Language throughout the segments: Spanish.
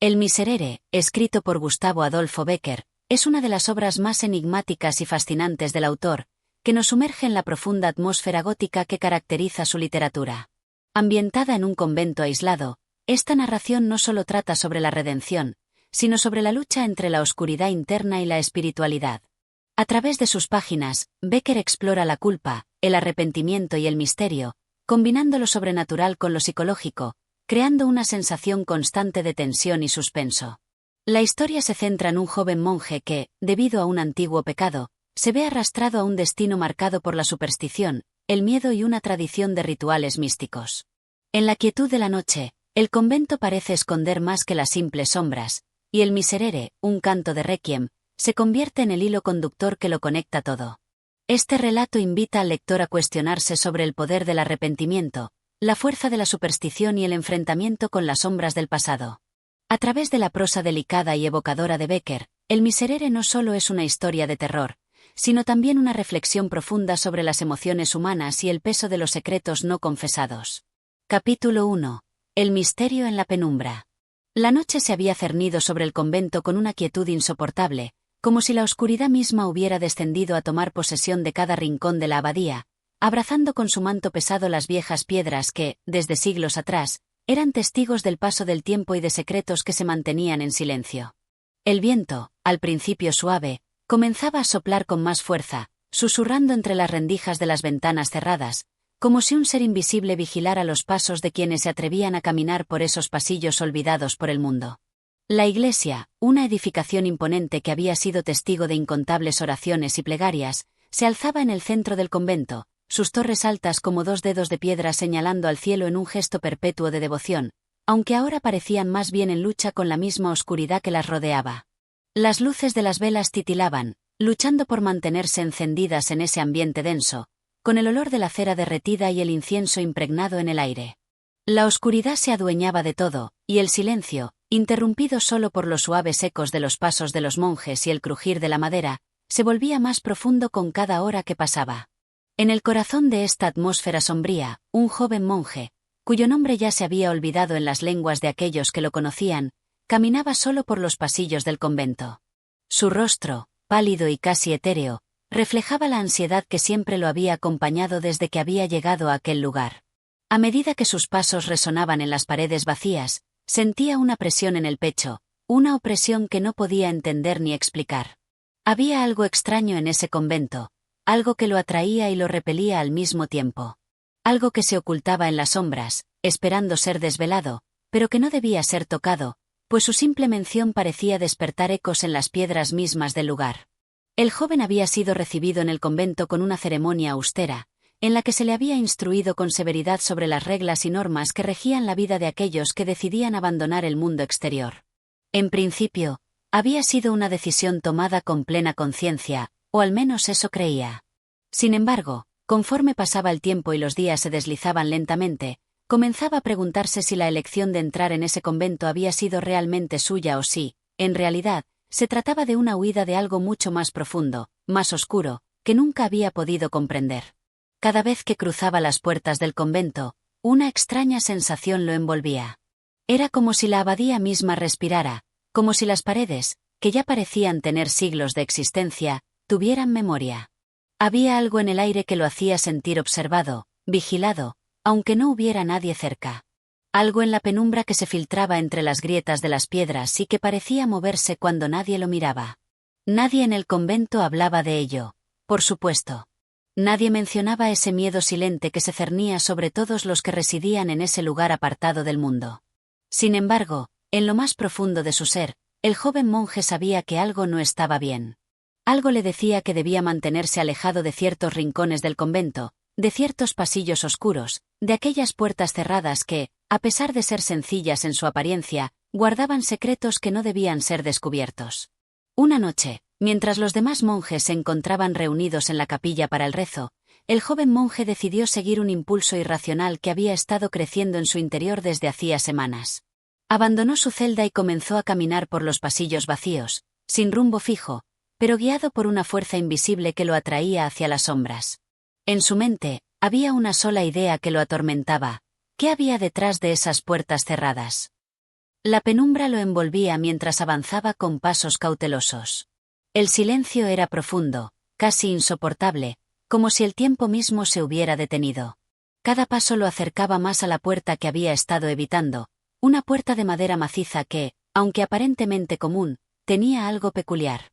El Miserere, escrito por Gustavo Adolfo Bécquer, es una de las obras más enigmáticas y fascinantes del autor, que nos sumerge en la profunda atmósfera gótica que caracteriza su literatura. Ambientada en un convento aislado, esta narración no solo trata sobre la redención, sino sobre la lucha entre la oscuridad interna y la espiritualidad. A través de sus páginas, Bécquer explora la culpa, el arrepentimiento y el misterio, combinando lo sobrenatural con lo psicológico, creando una sensación constante de tensión y suspenso. La historia se centra en un joven monje que, debido a un antiguo pecado, se ve arrastrado a un destino marcado por la superstición, el miedo y una tradición de rituales místicos. En la quietud de la noche, el convento parece esconder más que las simples sombras, y el Miserere, un canto de requiem, se convierte en el hilo conductor que lo conecta todo. Este relato invita al lector a cuestionarse sobre el poder del arrepentimiento, la fuerza de la superstición y el enfrentamiento con las sombras del pasado. A través de la prosa delicada y evocadora de Bécquer, el Miserere no solo es una historia de terror, sino también una reflexión profunda sobre las emociones humanas y el peso de los secretos no confesados. Capítulo 1. El misterio en la penumbra. La noche se había cernido sobre el convento con una quietud insoportable, como si la oscuridad misma hubiera descendido a tomar posesión de cada rincón de la abadía, abrazando con su manto pesado las viejas piedras que, desde siglos atrás, eran testigos del paso del tiempo y de secretos que se mantenían en silencio. El viento, al principio suave, comenzaba a soplar con más fuerza, susurrando entre las rendijas de las ventanas cerradas, como si un ser invisible vigilara los pasos de quienes se atrevían a caminar por esos pasillos olvidados por el mundo. La iglesia, una edificación imponente que había sido testigo de incontables oraciones y plegarias, se alzaba en el centro del convento, sus torres altas como dos dedos de piedra señalando al cielo en un gesto perpetuo de devoción, aunque ahora parecían más bien en lucha con la misma oscuridad que las rodeaba. Las luces de las velas titilaban, luchando por mantenerse encendidas en ese ambiente denso, con el olor de la cera derretida y el incienso impregnado en el aire. La oscuridad se adueñaba de todo, y el silencio, interrumpido solo por los suaves ecos de los pasos de los monjes y el crujir de la madera, se volvía más profundo con cada hora que pasaba. En el corazón de esta atmósfera sombría, un joven monje, cuyo nombre ya se había olvidado en las lenguas de aquellos que lo conocían, caminaba solo por los pasillos del convento. Su rostro, pálido y casi etéreo, reflejaba la ansiedad que siempre lo había acompañado desde que había llegado a aquel lugar. A medida que sus pasos resonaban en las paredes vacías, sentía una presión en el pecho, una opresión que no podía entender ni explicar. Había algo extraño en ese convento, algo que lo atraía y lo repelía al mismo tiempo. Algo que se ocultaba en las sombras, esperando ser desvelado, pero que no debía ser tocado, pues su simple mención parecía despertar ecos en las piedras mismas del lugar. El joven había sido recibido en el convento con una ceremonia austera, en la que se le había instruido con severidad sobre las reglas y normas que regían la vida de aquellos que decidían abandonar el mundo exterior. En principio, había sido una decisión tomada con plena conciencia, o al menos eso creía. Sin embargo, conforme pasaba el tiempo y los días se deslizaban lentamente, comenzaba a preguntarse si la elección de entrar en ese convento había sido realmente suya o si, en realidad, se trataba de una huida de algo mucho más profundo, más oscuro, que nunca había podido comprender. Cada vez que cruzaba las puertas del convento, una extraña sensación lo envolvía. Era como si la abadía misma respirara, como si las paredes, que ya parecían tener siglos de existencia, tuvieran memoria. Había algo en el aire que lo hacía sentir observado, vigilado, aunque no hubiera nadie cerca. Algo en la penumbra que se filtraba entre las grietas de las piedras y que parecía moverse cuando nadie lo miraba. Nadie en el convento hablaba de ello, por supuesto. Nadie mencionaba ese miedo silente que se cernía sobre todos los que residían en ese lugar apartado del mundo. Sin embargo, en lo más profundo de su ser, el joven monje sabía que algo no estaba bien. Algo le decía que debía mantenerse alejado de ciertos rincones del convento, de ciertos pasillos oscuros, de aquellas puertas cerradas que, a pesar de ser sencillas en su apariencia, guardaban secretos que no debían ser descubiertos. Una noche, mientras los demás monjes se encontraban reunidos en la capilla para el rezo, el joven monje decidió seguir un impulso irracional que había estado creciendo en su interior desde hacía semanas. Abandonó su celda y comenzó a caminar por los pasillos vacíos, sin rumbo fijo, pero guiado por una fuerza invisible que lo atraía hacia las sombras. En su mente, había una sola idea que lo atormentaba: ¿qué había detrás de esas puertas cerradas? La penumbra lo envolvía mientras avanzaba con pasos cautelosos. El silencio era profundo, casi insoportable, como si el tiempo mismo se hubiera detenido. Cada paso lo acercaba más a la puerta que había estado evitando, una puerta de madera maciza que, aunque aparentemente común, tenía algo peculiar.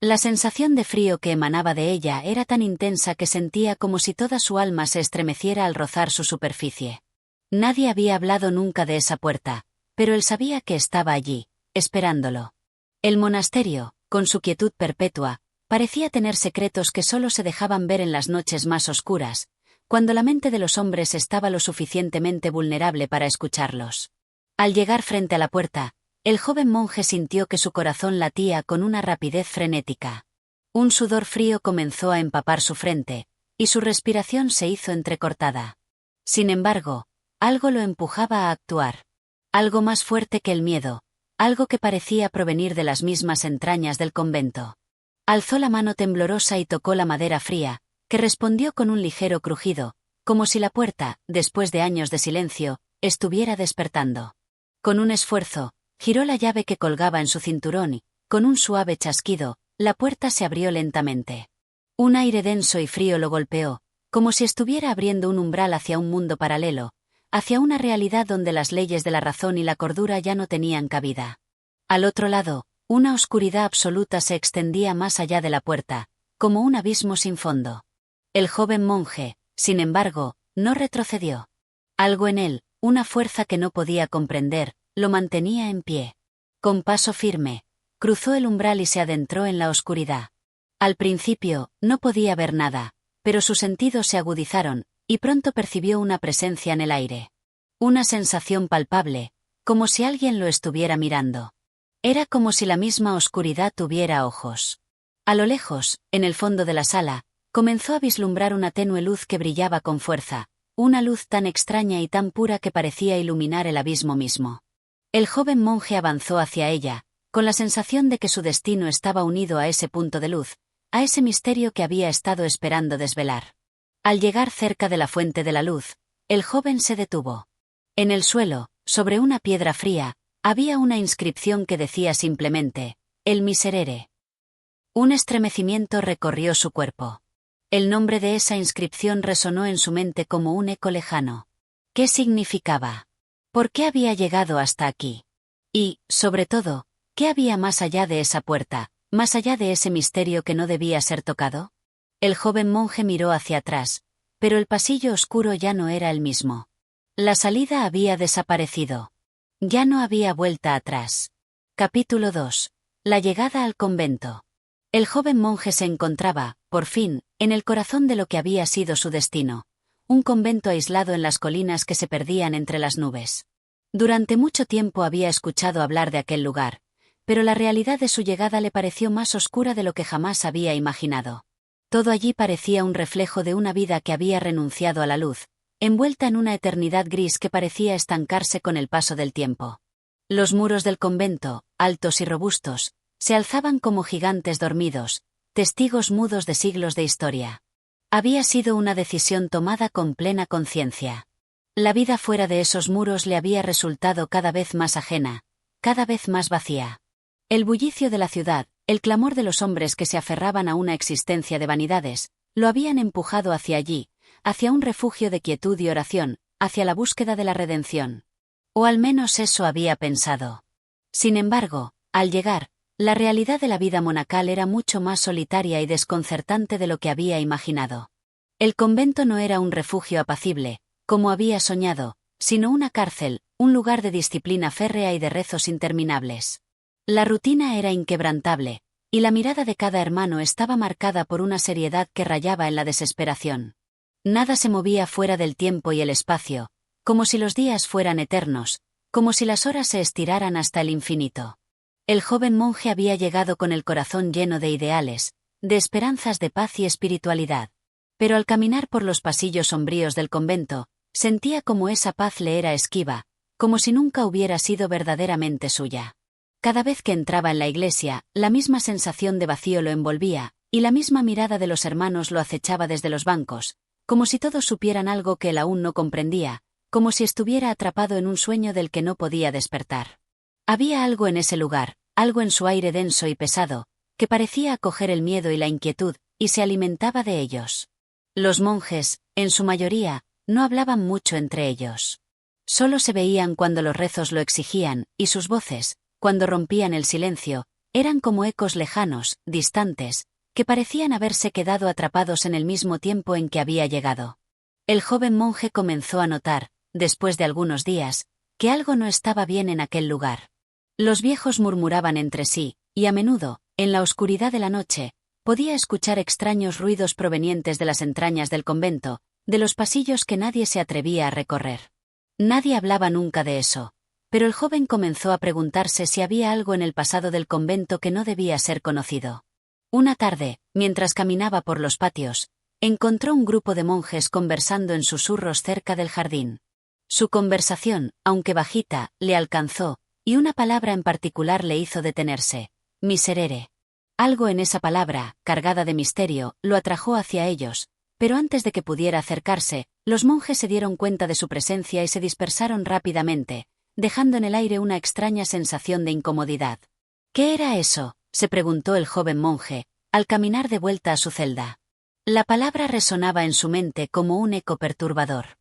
La sensación de frío que emanaba de ella era tan intensa que sentía como si toda su alma se estremeciera al rozar su superficie. Nadie había hablado nunca de esa puerta, pero él sabía que estaba allí, esperándolo. El monasterio, con su quietud perpetua, parecía tener secretos que solo se dejaban ver en las noches más oscuras, cuando la mente de los hombres estaba lo suficientemente vulnerable para escucharlos. Al llegar frente a la puerta, el joven monje sintió que su corazón latía con una rapidez frenética. Un sudor frío comenzó a empapar su frente, y su respiración se hizo entrecortada. Sin embargo, algo lo empujaba a actuar. Algo más fuerte que el miedo, algo que parecía provenir de las mismas entrañas del convento. Alzó la mano temblorosa y tocó la madera fría, que respondió con un ligero crujido, como si la puerta, después de años de silencio, estuviera despertando. Con un esfuerzo, giró la llave que colgaba en su cinturón y, con un suave chasquido, la puerta se abrió lentamente. Un aire denso y frío lo golpeó, como si estuviera abriendo un umbral hacia un mundo paralelo, hacia una realidad donde las leyes de la razón y la cordura ya no tenían cabida. Al otro lado, una oscuridad absoluta se extendía más allá de la puerta, como un abismo sin fondo. El joven monje, sin embargo, no retrocedió. Algo en él, una fuerza que no podía comprender, lo mantenía en pie. Con paso firme, cruzó el umbral y se adentró en la oscuridad. Al principio, no podía ver nada, pero sus sentidos se agudizaron, y pronto percibió una presencia en el aire. Una sensación palpable, como si alguien lo estuviera mirando. Era como si la misma oscuridad tuviera ojos. A lo lejos, en el fondo de la sala, comenzó a vislumbrar una tenue luz que brillaba con fuerza, una luz tan extraña y tan pura que parecía iluminar el abismo mismo. El joven monje avanzó hacia ella, con la sensación de que su destino estaba unido a ese punto de luz, a ese misterio que había estado esperando desvelar. Al llegar cerca de la fuente de la luz, el joven se detuvo. En el suelo, sobre una piedra fría, había una inscripción que decía simplemente, El Miserere. Un estremecimiento recorrió su cuerpo. El nombre de esa inscripción resonó en su mente como un eco lejano. ¿Qué significaba? ¿Por qué había llegado hasta aquí? Y, sobre todo, ¿qué había más allá de esa puerta, más allá de ese misterio que no debía ser tocado? El joven monje miró hacia atrás, pero el pasillo oscuro ya no era el mismo. La salida había desaparecido. Ya no había vuelta atrás. Capítulo 2. La llegada al convento. El joven monje se encontraba, por fin, en el corazón de lo que había sido su destino. Un convento aislado en las colinas que se perdían entre las nubes. Durante mucho tiempo había escuchado hablar de aquel lugar, pero la realidad de su llegada le pareció más oscura de lo que jamás había imaginado. Todo allí parecía un reflejo de una vida que había renunciado a la luz, envuelta en una eternidad gris que parecía estancarse con el paso del tiempo. Los muros del convento, altos y robustos, se alzaban como gigantes dormidos, testigos mudos de siglos de historia. Había sido una decisión tomada con plena conciencia. La vida fuera de esos muros le había resultado cada vez más ajena, cada vez más vacía. El bullicio de la ciudad, el clamor de los hombres que se aferraban a una existencia de vanidades, lo habían empujado hacia allí, hacia un refugio de quietud y oración, hacia la búsqueda de la redención. O al menos eso había pensado. Sin embargo, al llegar, la realidad de la vida monacal era mucho más solitaria y desconcertante de lo que había imaginado. El convento no era un refugio apacible, como había soñado, sino una cárcel, un lugar de disciplina férrea y de rezos interminables. La rutina era inquebrantable, y la mirada de cada hermano estaba marcada por una seriedad que rayaba en la desesperación. Nada se movía fuera del tiempo y el espacio, como si los días fueran eternos, como si las horas se estiraran hasta el infinito. El joven monje había llegado con el corazón lleno de ideales, de esperanzas de paz y espiritualidad. Pero al caminar por los pasillos sombríos del convento, sentía como esa paz le era esquiva, como si nunca hubiera sido verdaderamente suya. Cada vez que entraba en la iglesia, la misma sensación de vacío lo envolvía, y la misma mirada de los hermanos lo acechaba desde los bancos, como si todos supieran algo que él aún no comprendía, como si estuviera atrapado en un sueño del que no podía despertar. Había algo en ese lugar, algo en su aire denso y pesado, que parecía acoger el miedo y la inquietud, y se alimentaba de ellos. Los monjes, en su mayoría, no hablaban mucho entre ellos. Solo se veían cuando los rezos lo exigían, y sus voces, cuando rompían el silencio, eran como ecos lejanos, distantes, que parecían haberse quedado atrapados en el mismo tiempo en que había llegado. El joven monje comenzó a notar, después de algunos días, que algo no estaba bien en aquel lugar. Los viejos murmuraban entre sí, y a menudo, en la oscuridad de la noche, podía escuchar extraños ruidos provenientes de las entrañas del convento, de los pasillos que nadie se atrevía a recorrer. Nadie hablaba nunca de eso, pero el joven comenzó a preguntarse si había algo en el pasado del convento que no debía ser conocido. Una tarde, mientras caminaba por los patios, encontró un grupo de monjes conversando en susurros cerca del jardín. Su conversación, aunque bajita, le alcanzó, y una palabra en particular le hizo detenerse: miserere. Algo en esa palabra, cargada de misterio, lo atrajo hacia ellos, pero antes de que pudiera acercarse, los monjes se dieron cuenta de su presencia y se dispersaron rápidamente, dejando en el aire una extraña sensación de incomodidad. ¿Qué era eso?, se preguntó el joven monje, al caminar de vuelta a su celda. La palabra resonaba en su mente como un eco perturbador.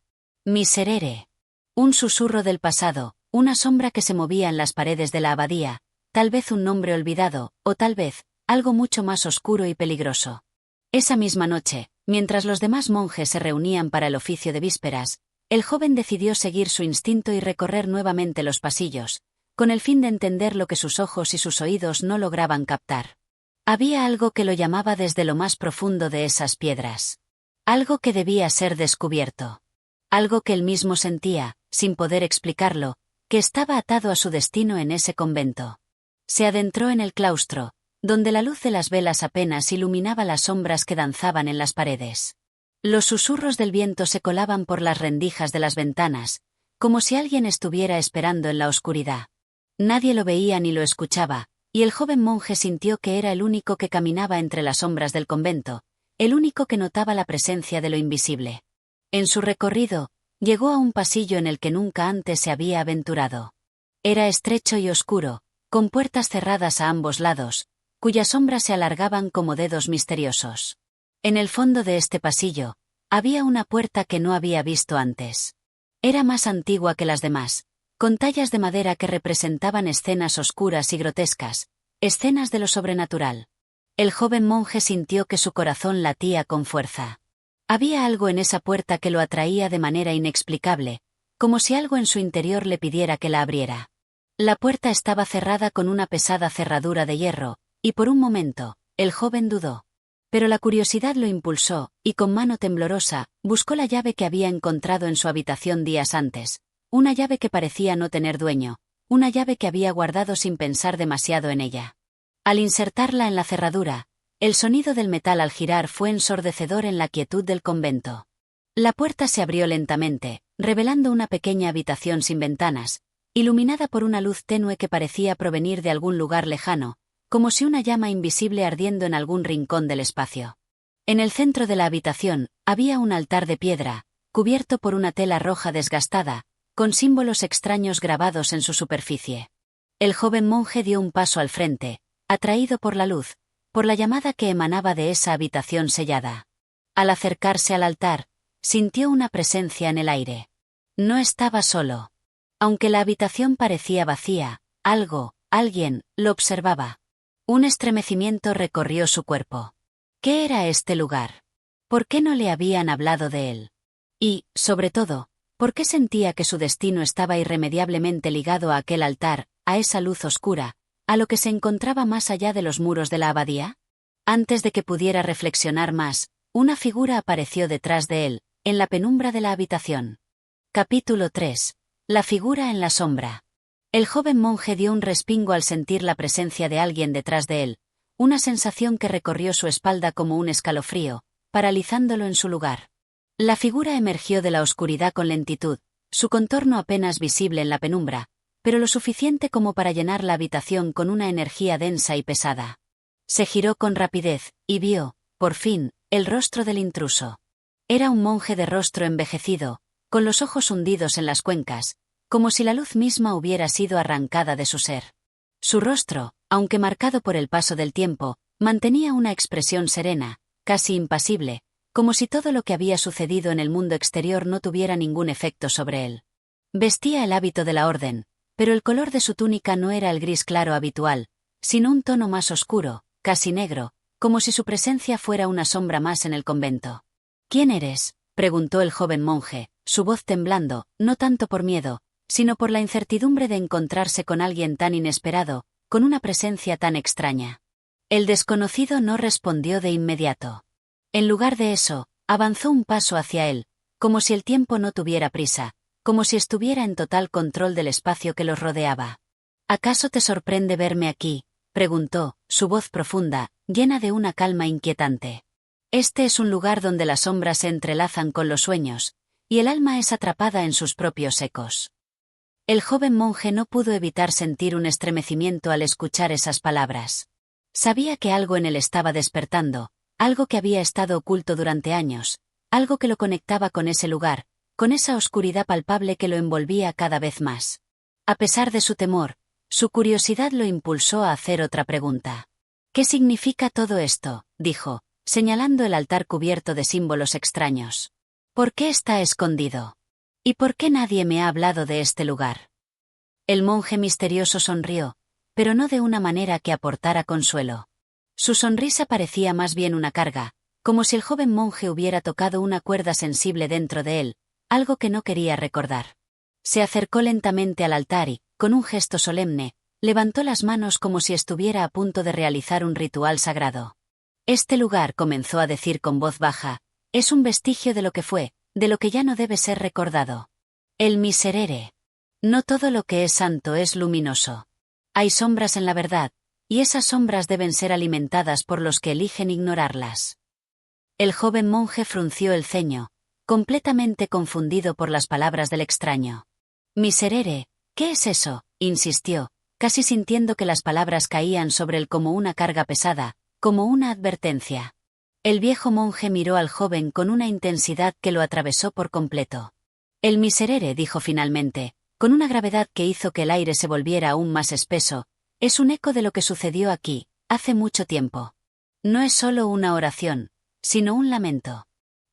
Miserere. Un susurro del pasado, una sombra que se movía en las paredes de la abadía, tal vez un nombre olvidado, o tal vez, algo mucho más oscuro y peligroso. Esa misma noche, mientras los demás monjes se reunían para el oficio de vísperas, el joven decidió seguir su instinto y recorrer nuevamente los pasillos, con el fin de entender lo que sus ojos y sus oídos no lograban captar. Había algo que lo llamaba desde lo más profundo de esas piedras. Algo que debía ser descubierto. Algo que él mismo sentía, sin poder explicarlo, que estaba atado a su destino en ese convento. Se adentró en el claustro, donde la luz de las velas apenas iluminaba las sombras que danzaban en las paredes. Los susurros del viento se colaban por las rendijas de las ventanas, como si alguien estuviera esperando en la oscuridad. Nadie lo veía ni lo escuchaba, y el joven monje sintió que era el único que caminaba entre las sombras del convento, el único que notaba la presencia de lo invisible. En su recorrido, llegó a un pasillo en el que nunca antes se había aventurado. Era estrecho y oscuro, con puertas cerradas a ambos lados, cuyas sombras se alargaban como dedos misteriosos. En el fondo de este pasillo, había una puerta que no había visto antes. Era más antigua que las demás, con tallas de madera que representaban escenas oscuras y grotescas, escenas de lo sobrenatural. El joven monje sintió que su corazón latía con fuerza. Había algo en esa puerta que lo atraía de manera inexplicable, como si algo en su interior le pidiera que la abriera. La puerta estaba cerrada con una pesada cerradura de hierro, y por un momento, el joven dudó. Pero la curiosidad lo impulsó, y con mano temblorosa, buscó la llave que había encontrado en su habitación días antes, una llave que parecía no tener dueño, una llave que había guardado sin pensar demasiado en ella. Al insertarla en la cerradura, el sonido del metal al girar fue ensordecedor en la quietud del convento. La puerta se abrió lentamente, revelando una pequeña habitación sin ventanas, iluminada por una luz tenue que parecía provenir de algún lugar lejano, como si una llama invisible ardiendo en algún rincón del espacio. En el centro de la habitación, había un altar de piedra, cubierto por una tela roja desgastada, con símbolos extraños grabados en su superficie. El joven monje dio un paso al frente, atraído por la luz, por la llamada que emanaba de esa habitación sellada. Al acercarse al altar, sintió una presencia en el aire. No estaba solo. Aunque la habitación parecía vacía, alguien, lo observaba. Un estremecimiento recorrió su cuerpo. ¿Qué era este lugar? ¿Por qué no le habían hablado de él? Y, sobre todo, ¿por qué sentía que su destino estaba irremediablemente ligado a aquel altar, a esa luz oscura, a lo que se encontraba más allá de los muros de la abadía? Antes de que pudiera reflexionar más, una figura apareció detrás de él, en la penumbra de la habitación. Capítulo 3. La figura en la sombra. El joven monje dio un respingo al sentir la presencia de alguien detrás de él, una sensación que recorrió su espalda como un escalofrío, paralizándolo en su lugar. La figura emergió de la oscuridad con lentitud, su contorno apenas visible en la penumbra, pero lo suficiente como para llenar la habitación con una energía densa y pesada. Se giró con rapidez, y vio, por fin, el rostro del intruso. Era un monje de rostro envejecido, con los ojos hundidos en las cuencas, como si la luz misma hubiera sido arrancada de su ser. Su rostro, aunque marcado por el paso del tiempo, mantenía una expresión serena, casi impasible, como si todo lo que había sucedido en el mundo exterior no tuviera ningún efecto sobre él. Vestía el hábito de la orden, pero el color de su túnica no era el gris claro habitual, sino un tono más oscuro, casi negro, como si su presencia fuera una sombra más en el convento. «¿Quién eres?», preguntó el joven monje, su voz temblando, no tanto por miedo, sino por la incertidumbre de encontrarse con alguien tan inesperado, con una presencia tan extraña. El desconocido no respondió de inmediato. En lugar de eso, avanzó un paso hacia él, como si el tiempo no tuviera prisa, como si estuviera en total control del espacio que los rodeaba. «¿Acaso te sorprende verme aquí?», preguntó, su voz profunda, llena de una calma inquietante. «Este es un lugar donde las sombras se entrelazan con los sueños, y el alma es atrapada en sus propios ecos». El joven monje no pudo evitar sentir un estremecimiento al escuchar esas palabras. Sabía que algo en él estaba despertando, algo que había estado oculto durante años, algo que lo conectaba con ese lugar, con esa oscuridad palpable que lo envolvía cada vez más. A pesar de su temor, su curiosidad lo impulsó a hacer otra pregunta. «¿Qué significa todo esto?», dijo, señalando el altar cubierto de símbolos extraños. «¿Por qué está escondido? ¿Y por qué nadie me ha hablado de este lugar?». El monje misterioso sonrió, pero no de una manera que aportara consuelo. Su sonrisa parecía más bien una carga, como si el joven monje hubiera tocado una cuerda sensible dentro de él, algo que no quería recordar. Se acercó lentamente al altar y, con un gesto solemne, levantó las manos como si estuviera a punto de realizar un ritual sagrado. «Este lugar», comenzó a decir con voz baja, «es un vestigio de lo que fue, de lo que ya no debe ser recordado. El miserere. No todo lo que es santo es luminoso. Hay sombras en la verdad, y esas sombras deben ser alimentadas por los que eligen ignorarlas». El joven monje frunció el ceño, completamente confundido por las palabras del extraño. «Miserere, ¿qué es eso?», insistió, casi sintiendo que las palabras caían sobre él como una carga pesada, como una advertencia. El viejo monje miró al joven con una intensidad que lo atravesó por completo. «El miserere», dijo finalmente, con una gravedad que hizo que el aire se volviera aún más espeso, «es un eco de lo que sucedió aquí, hace mucho tiempo. No es solo una oración, sino un lamento.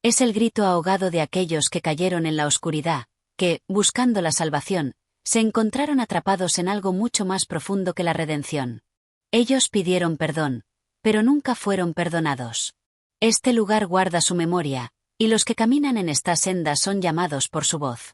Es el grito ahogado de aquellos que cayeron en la oscuridad, que, buscando la salvación, se encontraron atrapados en algo mucho más profundo que la redención. Ellos pidieron perdón, pero nunca fueron perdonados. Este lugar guarda su memoria, y los que caminan en esta senda son llamados por su voz».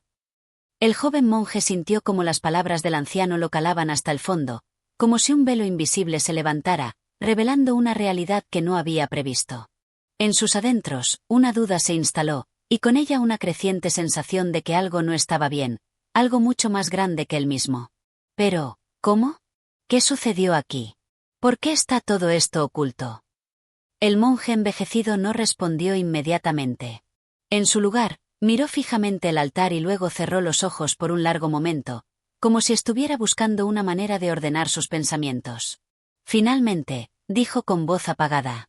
El joven monje sintió como las palabras del anciano lo calaban hasta el fondo, como si un velo invisible se levantara, revelando una realidad que no había previsto. En sus adentros, una duda se instaló, y con ella una creciente sensación de que algo no estaba bien, algo mucho más grande que él mismo. Pero, ¿cómo? ¿Qué sucedió aquí? ¿Por qué está todo esto oculto? El monje envejecido no respondió inmediatamente. En su lugar, miró fijamente el altar y luego cerró los ojos por un largo momento, como si estuviera buscando una manera de ordenar sus pensamientos. Finalmente, dijo con voz apagada: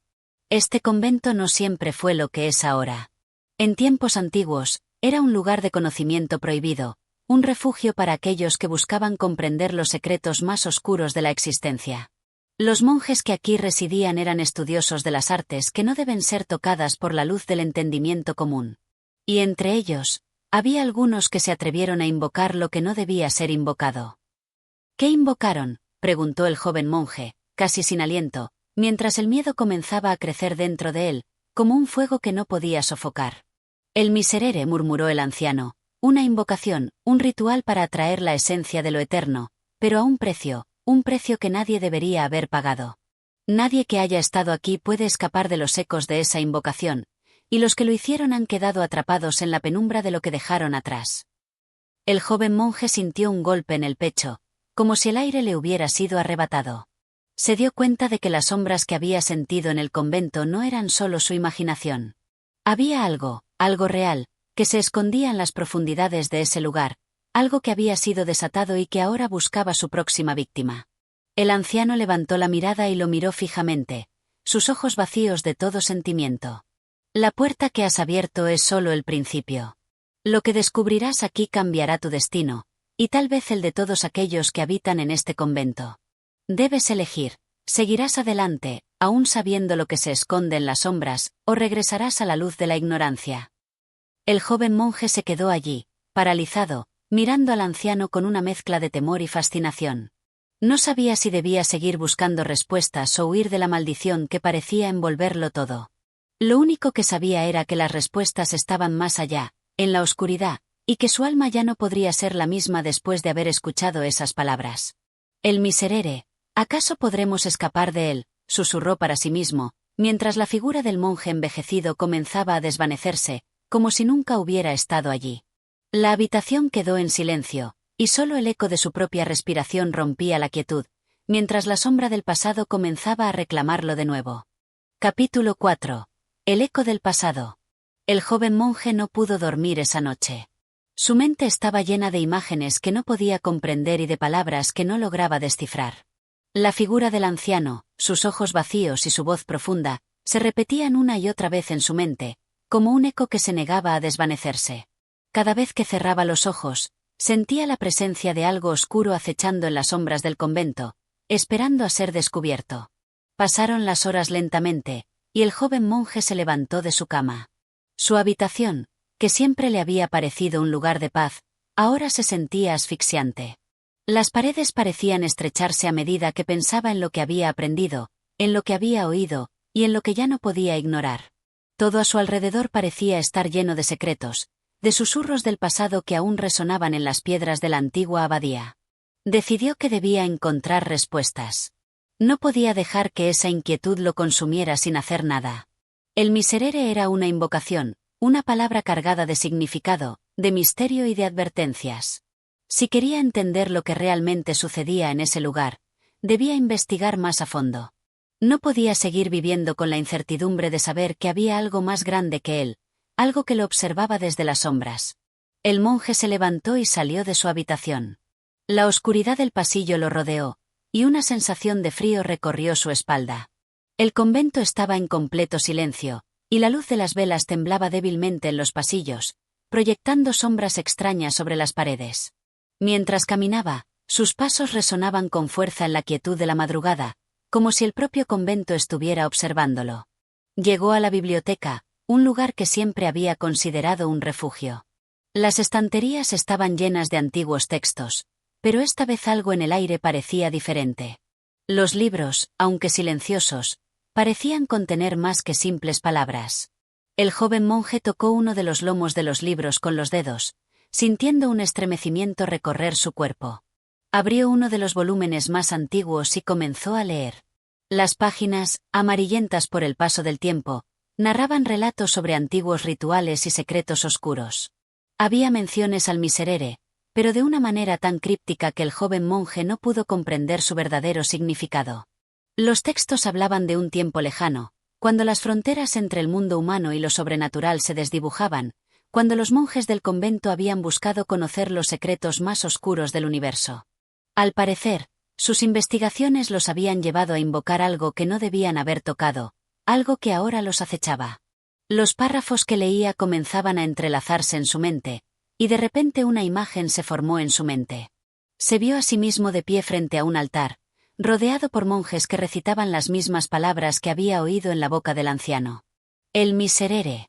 «Este convento no siempre fue lo que es ahora. En tiempos antiguos, era un lugar de conocimiento prohibido, un refugio para aquellos que buscaban comprender los secretos más oscuros de la existencia. Los monjes que aquí residían eran estudiosos de las artes que no deben ser tocadas por la luz del entendimiento común. Y entre ellos, había algunos que se atrevieron a invocar lo que no debía ser invocado». «¿Qué invocaron?», preguntó el joven monje, casi sin aliento, mientras el miedo comenzaba a crecer dentro de él, como un fuego que no podía sofocar. «El miserere», murmuró el anciano, «una invocación, un ritual para atraer la esencia de lo eterno, pero a un precio que nadie debería haber pagado. Nadie que haya estado aquí puede escapar de los ecos de esa invocación, y los que lo hicieron han quedado atrapados en la penumbra de lo que dejaron atrás». El joven monje sintió un golpe en el pecho, como si el aire le hubiera sido arrebatado. Se dio cuenta de que las sombras que había sentido en el convento no eran solo su imaginación. Había algo real, que se escondía en las profundidades de ese lugar, algo que había sido desatado y que ahora buscaba su próxima víctima. El anciano levantó la mirada y lo miró fijamente, sus ojos vacíos de todo sentimiento. «La puerta que has abierto es solo el principio. Lo que descubrirás aquí cambiará tu destino, Y tal vez el de todos aquellos que habitan en este convento. Debes elegir. ¿Seguirás adelante, aún sabiendo lo que se esconde en las sombras, o regresarás a la luz de la ignorancia? El joven monje se quedó allí, paralizado, mirando al anciano con una mezcla de temor y fascinación. No sabía si debía seguir buscando respuestas o huir de la maldición que parecía envolverlo todo. Lo único que sabía era que las respuestas estaban más allá, en la oscuridad, y que su alma ya no podría ser la misma después de haber escuchado esas palabras. El miserere, ¿acaso podremos escapar de él?, susurró para sí mismo, mientras la figura del monje envejecido comenzaba a desvanecerse, como si nunca hubiera estado allí. La habitación quedó en silencio, y solo el eco de su propia respiración rompía la quietud, mientras la sombra del pasado comenzaba a reclamarlo de nuevo. Capítulo 4. El eco del pasado. El joven monje no pudo dormir esa noche. Su mente estaba llena de imágenes que no podía comprender y de palabras que no lograba descifrar. La figura del anciano, sus ojos vacíos y su voz profunda, se repetían una y otra vez en su mente, como un eco que se negaba a desvanecerse. Cada vez que cerraba los ojos, sentía la presencia de algo oscuro acechando en las sombras del convento, esperando a ser descubierto. Pasaron las horas lentamente, y el joven monje se levantó de su cama. Su habitación, que siempre le había parecido un lugar de paz, ahora se sentía asfixiante. Las paredes parecían estrecharse a medida que pensaba en lo que había aprendido, en lo que había oído, y en lo que ya no podía ignorar. Todo a su alrededor parecía estar lleno de secretos, de susurros del pasado que aún resonaban en las piedras de la antigua abadía. Decidió que debía encontrar respuestas. No podía dejar que esa inquietud lo consumiera sin hacer nada. El miserere era una invocación, una palabra cargada de significado, de misterio y de advertencias. Si quería entender lo que realmente sucedía en ese lugar, debía investigar más a fondo. No podía seguir viviendo con la incertidumbre de saber que había algo más grande que él, algo que lo observaba desde las sombras. El monje se levantó y salió de su habitación. La oscuridad del pasillo lo rodeó, y una sensación de frío recorrió su espalda. El convento estaba en completo silencio, y la luz de las velas temblaba débilmente en los pasillos, proyectando sombras extrañas sobre las paredes. Mientras caminaba, sus pasos resonaban con fuerza en la quietud de la madrugada, como si el propio convento estuviera observándolo. Llegó a la biblioteca, un lugar que siempre había considerado un refugio. Las estanterías estaban llenas de antiguos textos, pero esta vez algo en el aire parecía diferente. Los libros, aunque silenciosos, parecían contener más que simples palabras. El joven monje tocó uno de los lomos de los libros con los dedos, sintiendo un estremecimiento recorrer su cuerpo. Abrió uno de los volúmenes más antiguos y comenzó a leer. Las páginas, amarillentas por el paso del tiempo, narraban relatos sobre antiguos rituales y secretos oscuros. Había menciones al miserere, pero de una manera tan críptica que el joven monje no pudo comprender su verdadero significado. Los textos hablaban de un tiempo lejano, cuando las fronteras entre el mundo humano y lo sobrenatural se desdibujaban, cuando los monjes del convento habían buscado conocer los secretos más oscuros del universo. Al parecer, sus investigaciones los habían llevado a invocar algo que no debían haber tocado, algo que ahora los acechaba. Los párrafos que leía comenzaban a entrelazarse en su mente, y de repente una imagen se formó en su mente. Se vio a sí mismo de pie frente a un altar, rodeado por monjes que recitaban las mismas palabras que había oído en la boca del anciano. El miserere.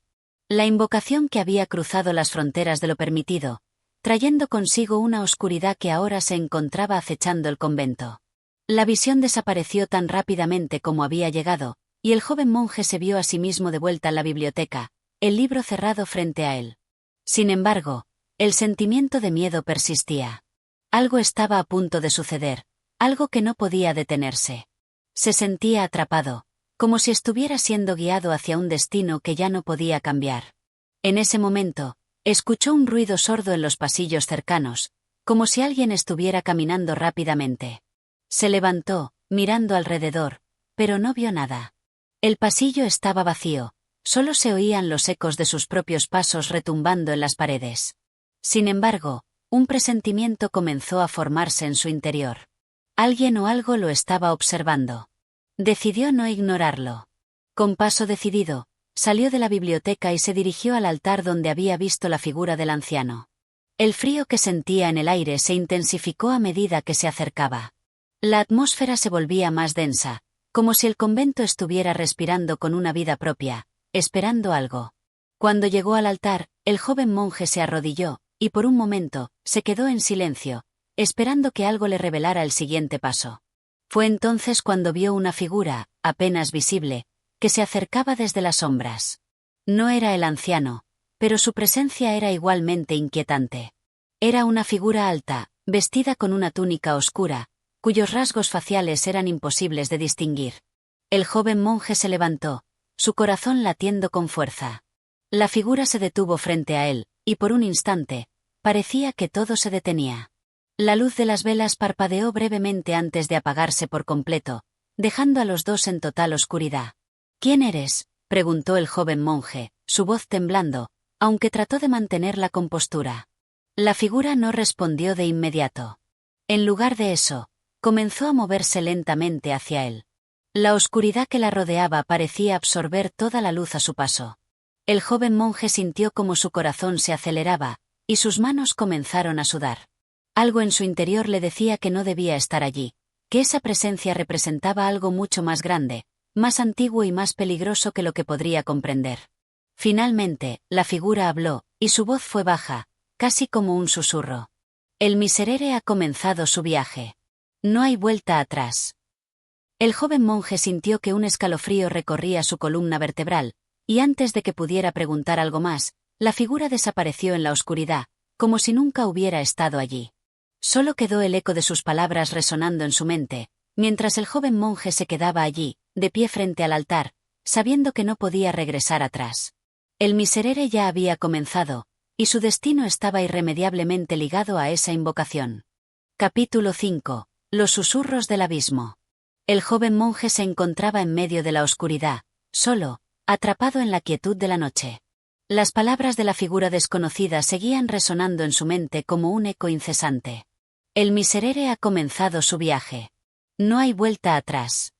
La invocación que había cruzado las fronteras de lo permitido, trayendo consigo una oscuridad que ahora se encontraba acechando el convento. La visión desapareció tan rápidamente como había llegado, y el joven monje se vio a sí mismo de vuelta en la biblioteca, el libro cerrado frente a él. Sin embargo, el sentimiento de miedo persistía. Algo estaba a punto de suceder, algo que no podía detenerse. Se sentía atrapado, como si estuviera siendo guiado hacia un destino que ya no podía cambiar. En ese momento, escuchó un ruido sordo en los pasillos cercanos, como si alguien estuviera caminando rápidamente. Se levantó, mirando alrededor, pero no vio nada. El pasillo estaba vacío, solo se oían los ecos de sus propios pasos retumbando en las paredes. Sin embargo, un presentimiento comenzó a formarse en su interior. Alguien o algo lo estaba observando. Decidió no ignorarlo. Con paso decidido, salió de la biblioteca y se dirigió al altar donde había visto la figura del anciano. El frío que sentía en el aire se intensificó a medida que se acercaba. La atmósfera se volvía más densa, como si el convento estuviera respirando con una vida propia, esperando algo. Cuando llegó al altar, el joven monje se arrodilló, y por un momento, se quedó en silencio, esperando que algo le revelara el siguiente paso. Fue entonces cuando vio una figura, apenas visible, que se acercaba desde las sombras. No era el anciano, pero su presencia era igualmente inquietante. Era una figura alta, vestida con una túnica oscura, cuyos rasgos faciales eran imposibles de distinguir. El joven monje se levantó, su corazón latiendo con fuerza. La figura se detuvo frente a él, y por un instante, parecía que todo se detenía. La luz de las velas parpadeó brevemente antes de apagarse por completo, dejando a los dos en total oscuridad. ¿Quién eres?, preguntó el joven monje, su voz temblando, aunque trató de mantener la compostura. La figura no respondió de inmediato. En lugar de eso, comenzó a moverse lentamente hacia él. La oscuridad que la rodeaba parecía absorber toda la luz a su paso. El joven monje sintió como su corazón se aceleraba, y sus manos comenzaron a sudar. Algo en su interior le decía que no debía estar allí, que esa presencia representaba algo mucho más grande, más antiguo y más peligroso que lo que podría comprender. Finalmente, la figura habló, y su voz fue baja, casi como un susurro. El miserere ha comenzado su viaje. No hay vuelta atrás. El joven monje sintió que un escalofrío recorría su columna vertebral, y antes de que pudiera preguntar algo más, la figura desapareció en la oscuridad, como si nunca hubiera estado allí. Solo quedó el eco de sus palabras resonando en su mente, mientras el joven monje se quedaba allí, de pie frente al altar, sabiendo que no podía regresar atrás. El miserere ya había comenzado, y su destino estaba irremediablemente ligado a esa invocación. Capítulo 5. Los susurros del abismo. El joven monje se encontraba en medio de la oscuridad, solo, atrapado en la quietud de la noche. Las palabras de la figura desconocida seguían resonando en su mente como un eco incesante. El miserere ha comenzado su viaje. No hay vuelta atrás.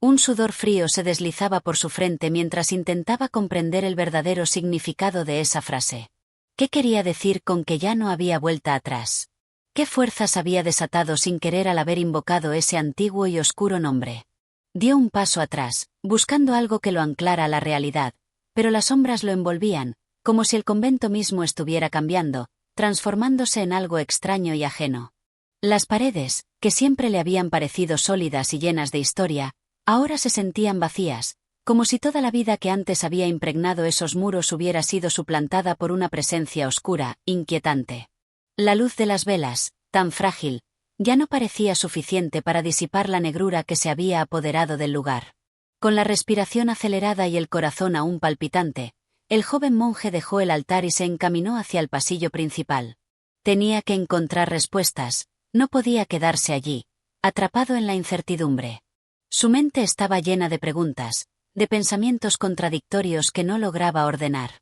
Un sudor frío se deslizaba por su frente mientras intentaba comprender el verdadero significado de esa frase. ¿Qué quería decir con que ya no había vuelta atrás? ¿Qué fuerzas había desatado sin querer al haber invocado ese antiguo y oscuro nombre? Dio un paso atrás, buscando algo que lo anclara a la realidad, pero las sombras lo envolvían, como si el convento mismo estuviera cambiando, transformándose en algo extraño y ajeno. Las paredes, que siempre le habían parecido sólidas y llenas de historia, ahora se sentían vacías, como si toda la vida que antes había impregnado esos muros hubiera sido suplantada por una presencia oscura, inquietante. La luz de las velas, tan frágil, ya no parecía suficiente para disipar la negrura que se había apoderado del lugar. Con la respiración acelerada y el corazón aún palpitante, el joven monje dejó el altar y se encaminó hacia el pasillo principal. Tenía que encontrar respuestas, no podía quedarse allí, atrapado en la incertidumbre. Su mente estaba llena de preguntas, de pensamientos contradictorios que no lograba ordenar.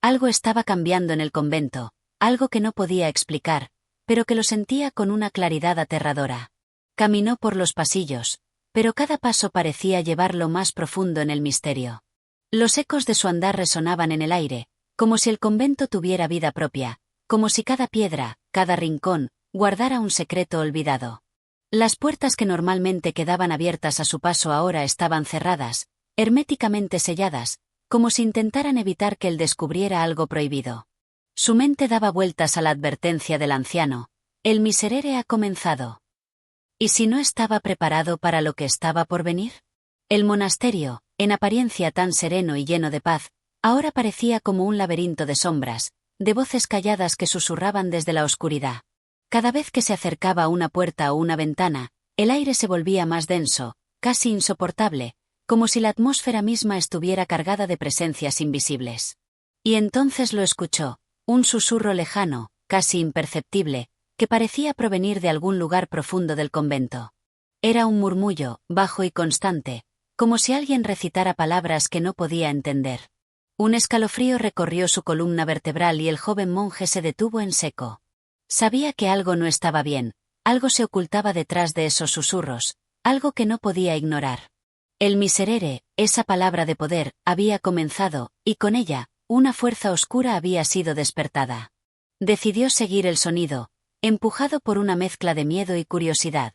Algo estaba cambiando en el convento, algo que no podía explicar, pero que lo sentía con una claridad aterradora. Caminó por los pasillos, pero cada paso parecía llevarlo más profundo en el misterio. Los ecos de su andar resonaban en el aire, como si el convento tuviera vida propia, como si cada piedra, cada rincón, guardara un secreto olvidado. Las puertas que normalmente quedaban abiertas a su paso ahora estaban cerradas, herméticamente selladas, como si intentaran evitar que él descubriera algo prohibido. Su mente daba vueltas a la advertencia del anciano: el miserere ha comenzado. ¿Y si no estaba preparado para lo que estaba por venir? El monasterio, en apariencia tan sereno y lleno de paz, ahora parecía como un laberinto de sombras, de voces calladas que susurraban desde la oscuridad. Cada vez que se acercaba a una puerta o una ventana, el aire se volvía más denso, casi insoportable, como si la atmósfera misma estuviera cargada de presencias invisibles. Y entonces lo escuchó, un susurro lejano, casi imperceptible, que parecía provenir de algún lugar profundo del convento. Era un murmullo, bajo y constante, como si alguien recitara palabras que no podía entender. Un escalofrío recorrió su columna vertebral y el joven monje se detuvo en seco. Sabía que algo no estaba bien, algo se ocultaba detrás de esos susurros, algo que no podía ignorar. El miserere, esa palabra de poder, había comenzado, y con ella, una fuerza oscura había sido despertada. Decidió seguir el sonido, empujado por una mezcla de miedo y curiosidad.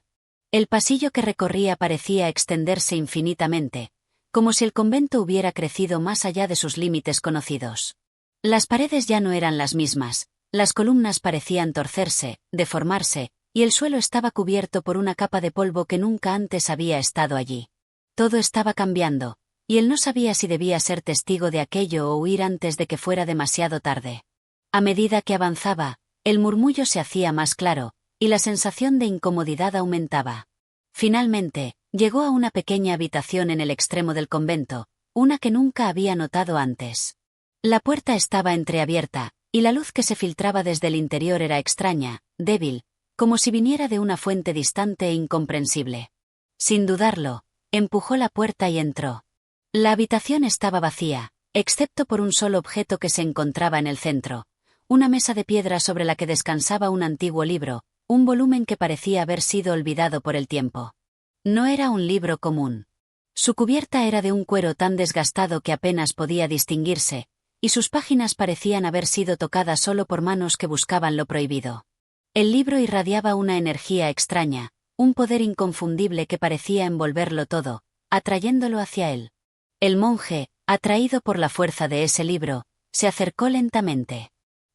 El pasillo que recorría parecía extenderse infinitamente, como si el convento hubiera crecido más allá de sus límites conocidos. Las paredes ya no eran las mismas, las columnas parecían torcerse, deformarse, y el suelo estaba cubierto por una capa de polvo que nunca antes había estado allí. Todo estaba cambiando, y él no sabía si debía ser testigo de aquello o huir antes de que fuera demasiado tarde. A medida que avanzaba, el murmullo se hacía más claro, y la sensación de incomodidad aumentaba. Finalmente, llegó a una pequeña habitación en el extremo del convento, una que nunca había notado antes. La puerta estaba entreabierta, y la luz que se filtraba desde el interior era extraña, débil, como si viniera de una fuente distante e incomprensible. Sin dudarlo, empujó la puerta y entró. La habitación estaba vacía, excepto por un solo objeto que se encontraba en el centro, una mesa de piedra sobre la que descansaba un antiguo libro, un volumen que parecía haber sido olvidado por el tiempo. No era un libro común. Su cubierta era de un cuero tan desgastado que apenas podía distinguirse, y sus páginas parecían haber sido tocadas solo por manos que buscaban lo prohibido. El libro irradiaba una energía extraña, un poder inconfundible que parecía envolverlo todo, atrayéndolo hacia él. El monje, atraído por la fuerza de ese libro, se acercó lentamente.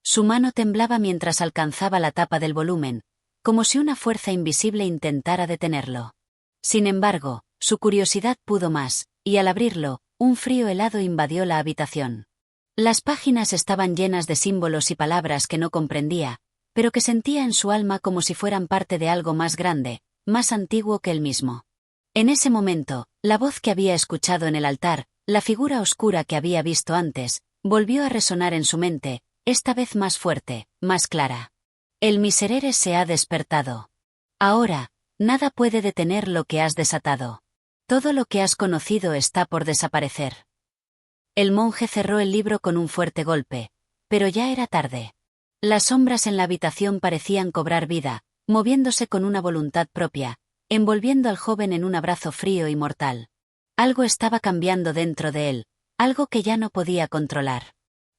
Su mano temblaba mientras alcanzaba la tapa del volumen, como si una fuerza invisible intentara detenerlo. Sin embargo, su curiosidad pudo más, y al abrirlo, un frío helado invadió la habitación. Las páginas estaban llenas de símbolos y palabras que no comprendía, pero que sentía en su alma como si fueran parte de algo más grande, más antiguo que él mismo. En ese momento, la voz que había escuchado en el altar, la figura oscura que había visto antes, volvió a resonar en su mente, esta vez más fuerte, más clara. El miserere se ha despertado. Ahora, nada puede detener lo que has desatado. Todo lo que has conocido está por desaparecer. El monje cerró el libro con un fuerte golpe, pero ya era tarde. Las sombras en la habitación parecían cobrar vida, moviéndose con una voluntad propia, envolviendo al joven en un abrazo frío y mortal. Algo estaba cambiando dentro de él, algo que ya no podía controlar.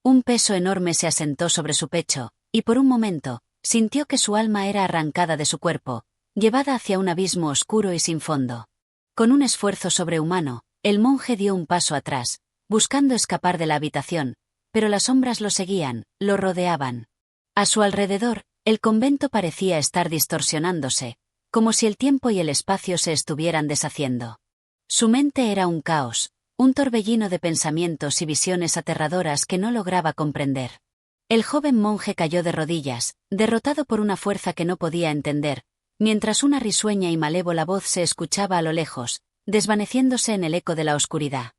Un peso enorme se asentó sobre su pecho, y por un momento, sintió que su alma era arrancada de su cuerpo, llevada hacia un abismo oscuro y sin fondo. Con un esfuerzo sobrehumano, el monje dio un paso atrás, buscando escapar de la habitación, pero las sombras lo seguían, lo rodeaban. A su alrededor, el convento parecía estar distorsionándose, como si el tiempo y el espacio se estuvieran deshaciendo. Su mente era un caos, un torbellino de pensamientos y visiones aterradoras que no lograba comprender. El joven monje cayó de rodillas, derrotado por una fuerza que no podía entender, mientras una risueña y malévola voz se escuchaba a lo lejos, desvaneciéndose en el eco de la oscuridad.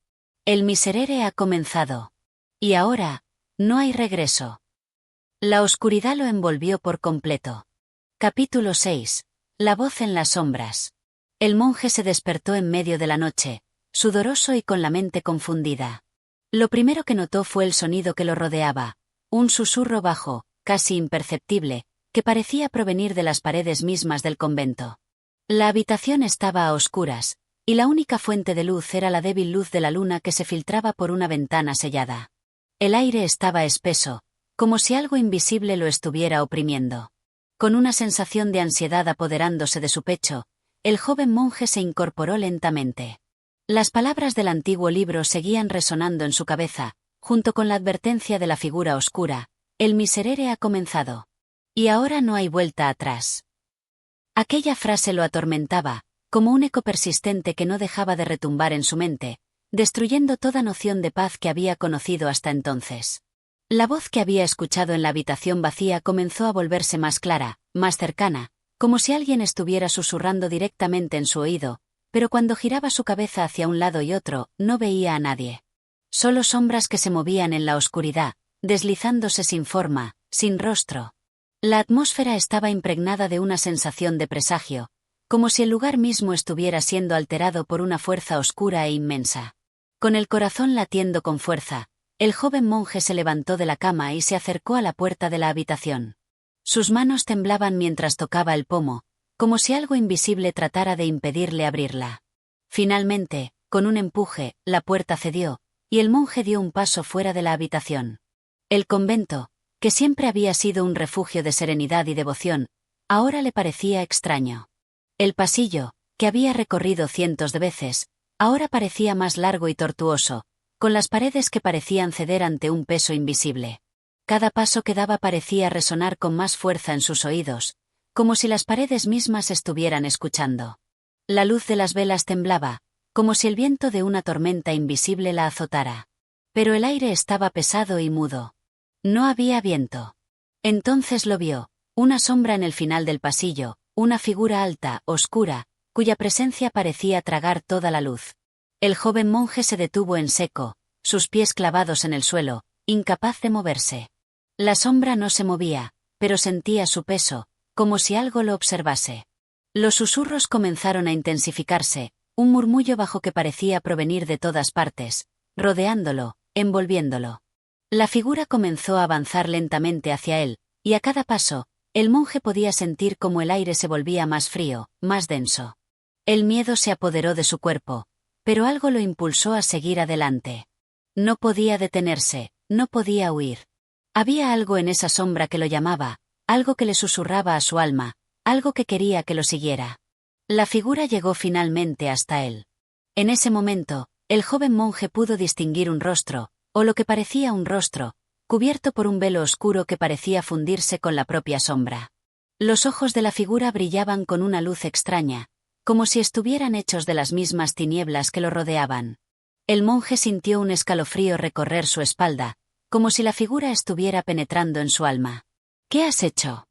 El miserere ha comenzado. Y ahora, no hay regreso. La oscuridad lo envolvió por completo. Capítulo 6. La voz en las sombras. El monje se despertó en medio de la noche, sudoroso y con la mente confundida. Lo primero que notó fue el sonido que lo rodeaba, un susurro bajo, casi imperceptible, que parecía provenir de las paredes mismas del convento. La habitación estaba a oscuras, y la única fuente de luz era la débil luz de la luna que se filtraba por una ventana sellada. El aire estaba espeso, como si algo invisible lo estuviera oprimiendo. Con una sensación de ansiedad apoderándose de su pecho, el joven monje se incorporó lentamente. Las palabras del antiguo libro seguían resonando en su cabeza, junto con la advertencia de la figura oscura: el miserere ha comenzado. Y ahora no hay vuelta atrás. Aquella frase lo atormentaba, como un eco persistente que no dejaba de retumbar en su mente, destruyendo toda noción de paz que había conocido hasta entonces. La voz que había escuchado en la habitación vacía comenzó a volverse más clara, más cercana, como si alguien estuviera susurrando directamente en su oído, pero cuando giraba su cabeza hacia un lado y otro, no veía a nadie. Solo sombras que se movían en la oscuridad, deslizándose sin forma, sin rostro. La atmósfera estaba impregnada de una sensación de presagio, como si el lugar mismo estuviera siendo alterado por una fuerza oscura e inmensa. Con el corazón latiendo con fuerza, el joven monje se levantó de la cama y se acercó a la puerta de la habitación. Sus manos temblaban mientras tocaba el pomo, como si algo invisible tratara de impedirle abrirla. Finalmente, con un empuje, la puerta cedió, y el monje dio un paso fuera de la habitación. El convento, que siempre había sido un refugio de serenidad y devoción, ahora le parecía extraño. El pasillo, que había recorrido cientos de veces, ahora parecía más largo y tortuoso, con las paredes que parecían ceder ante un peso invisible. Cada paso que daba parecía resonar con más fuerza en sus oídos, como si las paredes mismas estuvieran escuchando. La luz de las velas temblaba, como si el viento de una tormenta invisible la azotara. Pero el aire estaba pesado y mudo. No había viento. Entonces lo vio, una sombra en el final del pasillo, una figura alta, oscura, cuya presencia parecía tragar toda la luz. El joven monje se detuvo en seco, sus pies clavados en el suelo, incapaz de moverse. La sombra no se movía, pero sentía su peso, como si algo lo observase. Los susurros comenzaron a intensificarse, un murmullo bajo que parecía provenir de todas partes, rodeándolo, envolviéndolo. La figura comenzó a avanzar lentamente hacia él, y a cada paso, el monje podía sentir cómo el aire se volvía más frío, más denso. El miedo se apoderó de su cuerpo, pero algo lo impulsó a seguir adelante. No podía detenerse, no podía huir. Había algo en esa sombra que lo llamaba, algo que le susurraba a su alma, algo que quería que lo siguiera. La figura llegó finalmente hasta él. En ese momento, el joven monje pudo distinguir un rostro, o lo que parecía un rostro, cubierto por un velo oscuro que parecía fundirse con la propia sombra. Los ojos de la figura brillaban con una luz extraña, como si estuvieran hechos de las mismas tinieblas que lo rodeaban. El monje sintió un escalofrío recorrer su espalda, como si la figura estuviera penetrando en su alma. ¿Qué has hecho?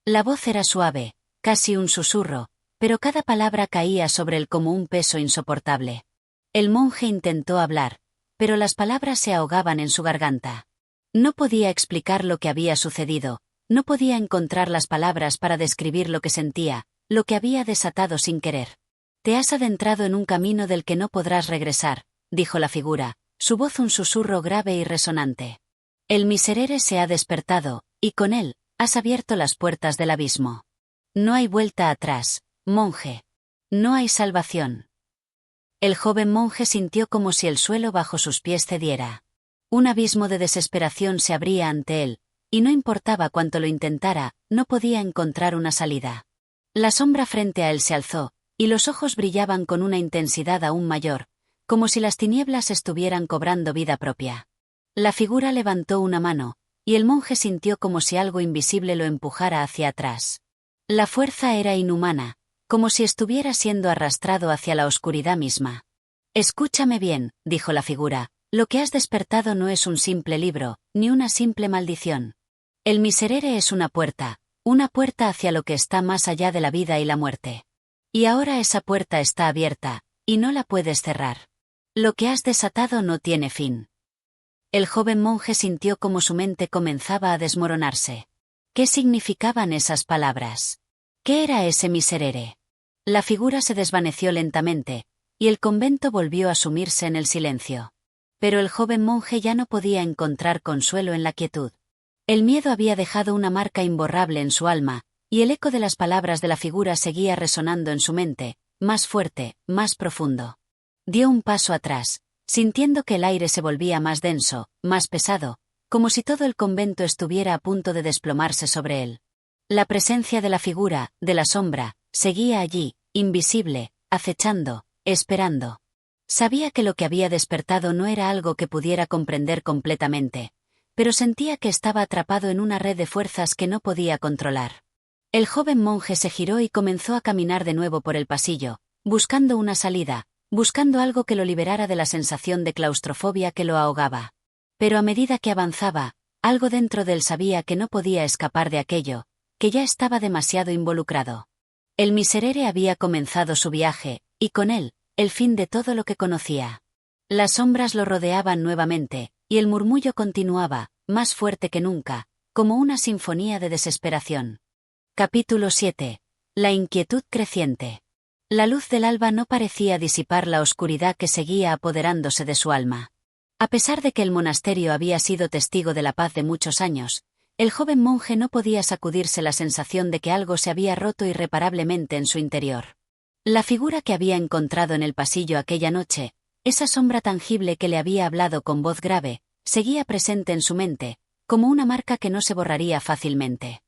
La voz era suave, casi un susurro, pero cada palabra caía sobre él como un peso insoportable. El monje intentó hablar, pero las palabras se ahogaban en su garganta. No podía explicar lo que había sucedido, no podía encontrar las palabras para describir lo que sentía, lo que había desatado sin querer. Te has adentrado en un camino del que no podrás regresar, dijo la figura, su voz un susurro grave y resonante. El miserere se ha despertado, y con él, has abierto las puertas del abismo. No hay vuelta atrás, monje. No hay salvación. El joven monje sintió como si el suelo bajo sus pies cediera. Un abismo de desesperación se abría ante él, y no importaba cuánto lo intentara, no podía encontrar una salida. La sombra frente a él se alzó, y los ojos brillaban con una intensidad aún mayor, como si las tinieblas estuvieran cobrando vida propia. La figura levantó una mano, y el monje sintió como si algo invisible lo empujara hacia atrás. La fuerza era inhumana, como si estuviera siendo arrastrado hacia la oscuridad misma. Escúchame bien, dijo la figura, lo que has despertado no es un simple libro, ni una simple maldición. El miserere es una puerta hacia lo que está más allá de la vida y la muerte. Y ahora esa puerta está abierta, y no la puedes cerrar. Lo que has desatado no tiene fin. El joven monje sintió como su mente comenzaba a desmoronarse. ¿Qué significaban esas palabras? ¿Qué era ese miserere? La figura se desvaneció lentamente, y el convento volvió a sumirse en el silencio. Pero el joven monje ya no podía encontrar consuelo en la quietud. El miedo había dejado una marca imborrable en su alma, y el eco de las palabras de la figura seguía resonando en su mente, más fuerte, más profundo. Dio un paso atrás, sintiendo que el aire se volvía más denso, más pesado, como si todo el convento estuviera a punto de desplomarse sobre él. La presencia de la figura, de la sombra, seguía allí, invisible, acechando, esperando. Sabía que lo que había despertado no era algo que pudiera comprender completamente, pero sentía que estaba atrapado en una red de fuerzas que no podía controlar. El joven monje se giró y comenzó a caminar de nuevo por el pasillo, buscando una salida, buscando algo que lo liberara de la sensación de claustrofobia que lo ahogaba. Pero a medida que avanzaba, algo dentro de él sabía que no podía escapar de aquello, que ya estaba demasiado involucrado. El miserere había comenzado su viaje, y con él, el fin de todo lo que conocía. Las sombras lo rodeaban nuevamente, y el murmullo continuaba, más fuerte que nunca, como una sinfonía de desesperación. Capítulo 7. La inquietud creciente. La luz del alba no parecía disipar la oscuridad que seguía apoderándose de su alma. A pesar de que el monasterio había sido testigo de la paz de muchos años, el joven monje no podía sacudirse la sensación de que algo se había roto irreparablemente en su interior. La figura que había encontrado en el pasillo aquella noche, esa sombra tangible que le había hablado con voz grave, seguía presente en su mente, como una marca que no se borraría fácilmente.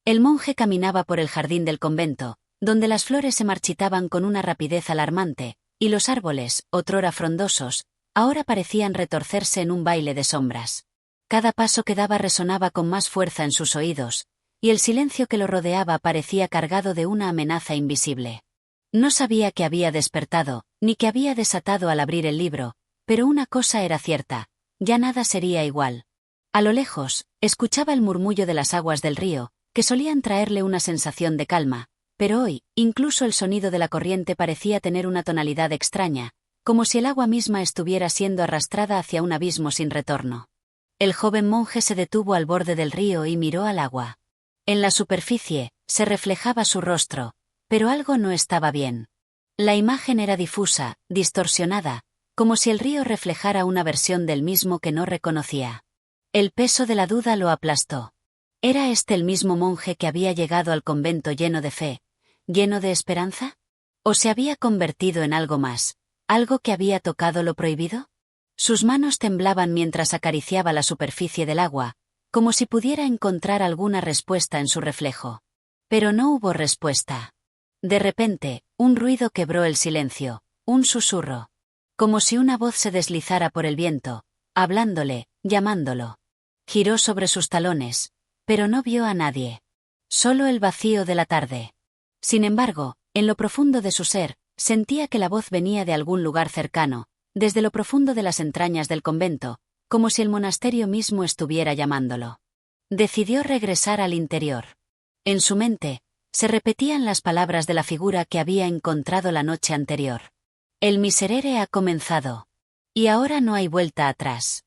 El monje caminaba por el jardín del convento, donde las flores se marchitaban con una rapidez alarmante, y los árboles, otrora frondosos, ahora parecían retorcerse en un baile de sombras. Cada paso que daba resonaba con más fuerza en sus oídos, y el silencio que lo rodeaba parecía cargado de una amenaza invisible. No sabía qué había despertado, ni qué había desatado al abrir el libro, pero una cosa era cierta: ya nada sería igual. A lo lejos, escuchaba el murmullo de las aguas del río, que solían traerle una sensación de calma, pero hoy, incluso el sonido de la corriente parecía tener una tonalidad extraña, como si el agua misma estuviera siendo arrastrada hacia un abismo sin retorno. El joven monje se detuvo al borde del río y miró al agua. En la superficie, se reflejaba su rostro, pero algo no estaba bien. La imagen era difusa, distorsionada, como si el río reflejara una versión del mismo que no reconocía. El peso de la duda lo aplastó. ¿Era este el mismo monje que había llegado al convento lleno de fe, lleno de esperanza? ¿O se había convertido en algo más, algo que había tocado lo prohibido? Sus manos temblaban mientras acariciaba la superficie del agua, como si pudiera encontrar alguna respuesta en su reflejo. Pero no hubo respuesta. De repente, un ruido quebró el silencio, un susurro. Como si una voz se deslizara por el viento, hablándole, llamándolo. Giró sobre sus talones, pero no vio a nadie. Solo el vacío de la tarde. Sin embargo, en lo profundo de su ser, sentía que la voz venía de algún lugar cercano, desde lo profundo de las entrañas del convento, como si el monasterio mismo estuviera llamándolo. Decidió regresar al interior. En su mente, se repetían las palabras de la figura que había encontrado la noche anterior. El miserere ha comenzado. Y ahora no hay vuelta atrás.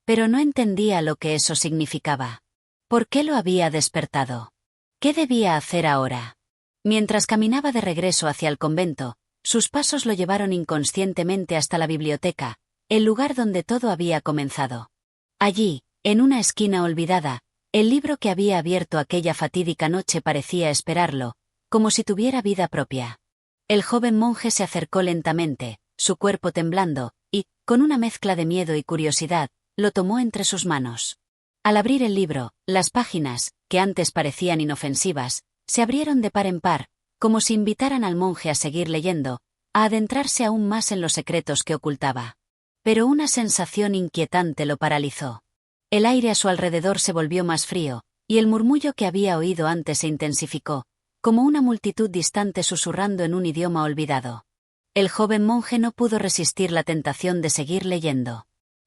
Pero no entendía lo que eso significaba. ¿Por qué lo había despertado? ¿Qué debía hacer ahora? Mientras caminaba de regreso hacia el convento, sus pasos lo llevaron inconscientemente hasta la biblioteca, el lugar donde todo había comenzado. Allí, en una esquina olvidada, el libro que había abierto aquella fatídica noche parecía esperarlo, como si tuviera vida propia. El joven monje se acercó lentamente, su cuerpo temblando, y, con una mezcla de miedo y curiosidad, lo tomó entre sus manos. Al abrir el libro, las páginas, que antes parecían inofensivas, se abrieron de par en par, como si invitaran al monje a seguir leyendo, a adentrarse aún más en los secretos que ocultaba. Pero una sensación inquietante lo paralizó. El aire a su alrededor se volvió más frío, y el murmullo que había oído antes se intensificó, como una multitud distante susurrando en un idioma olvidado. El joven monje no pudo resistir la tentación de seguir leyendo.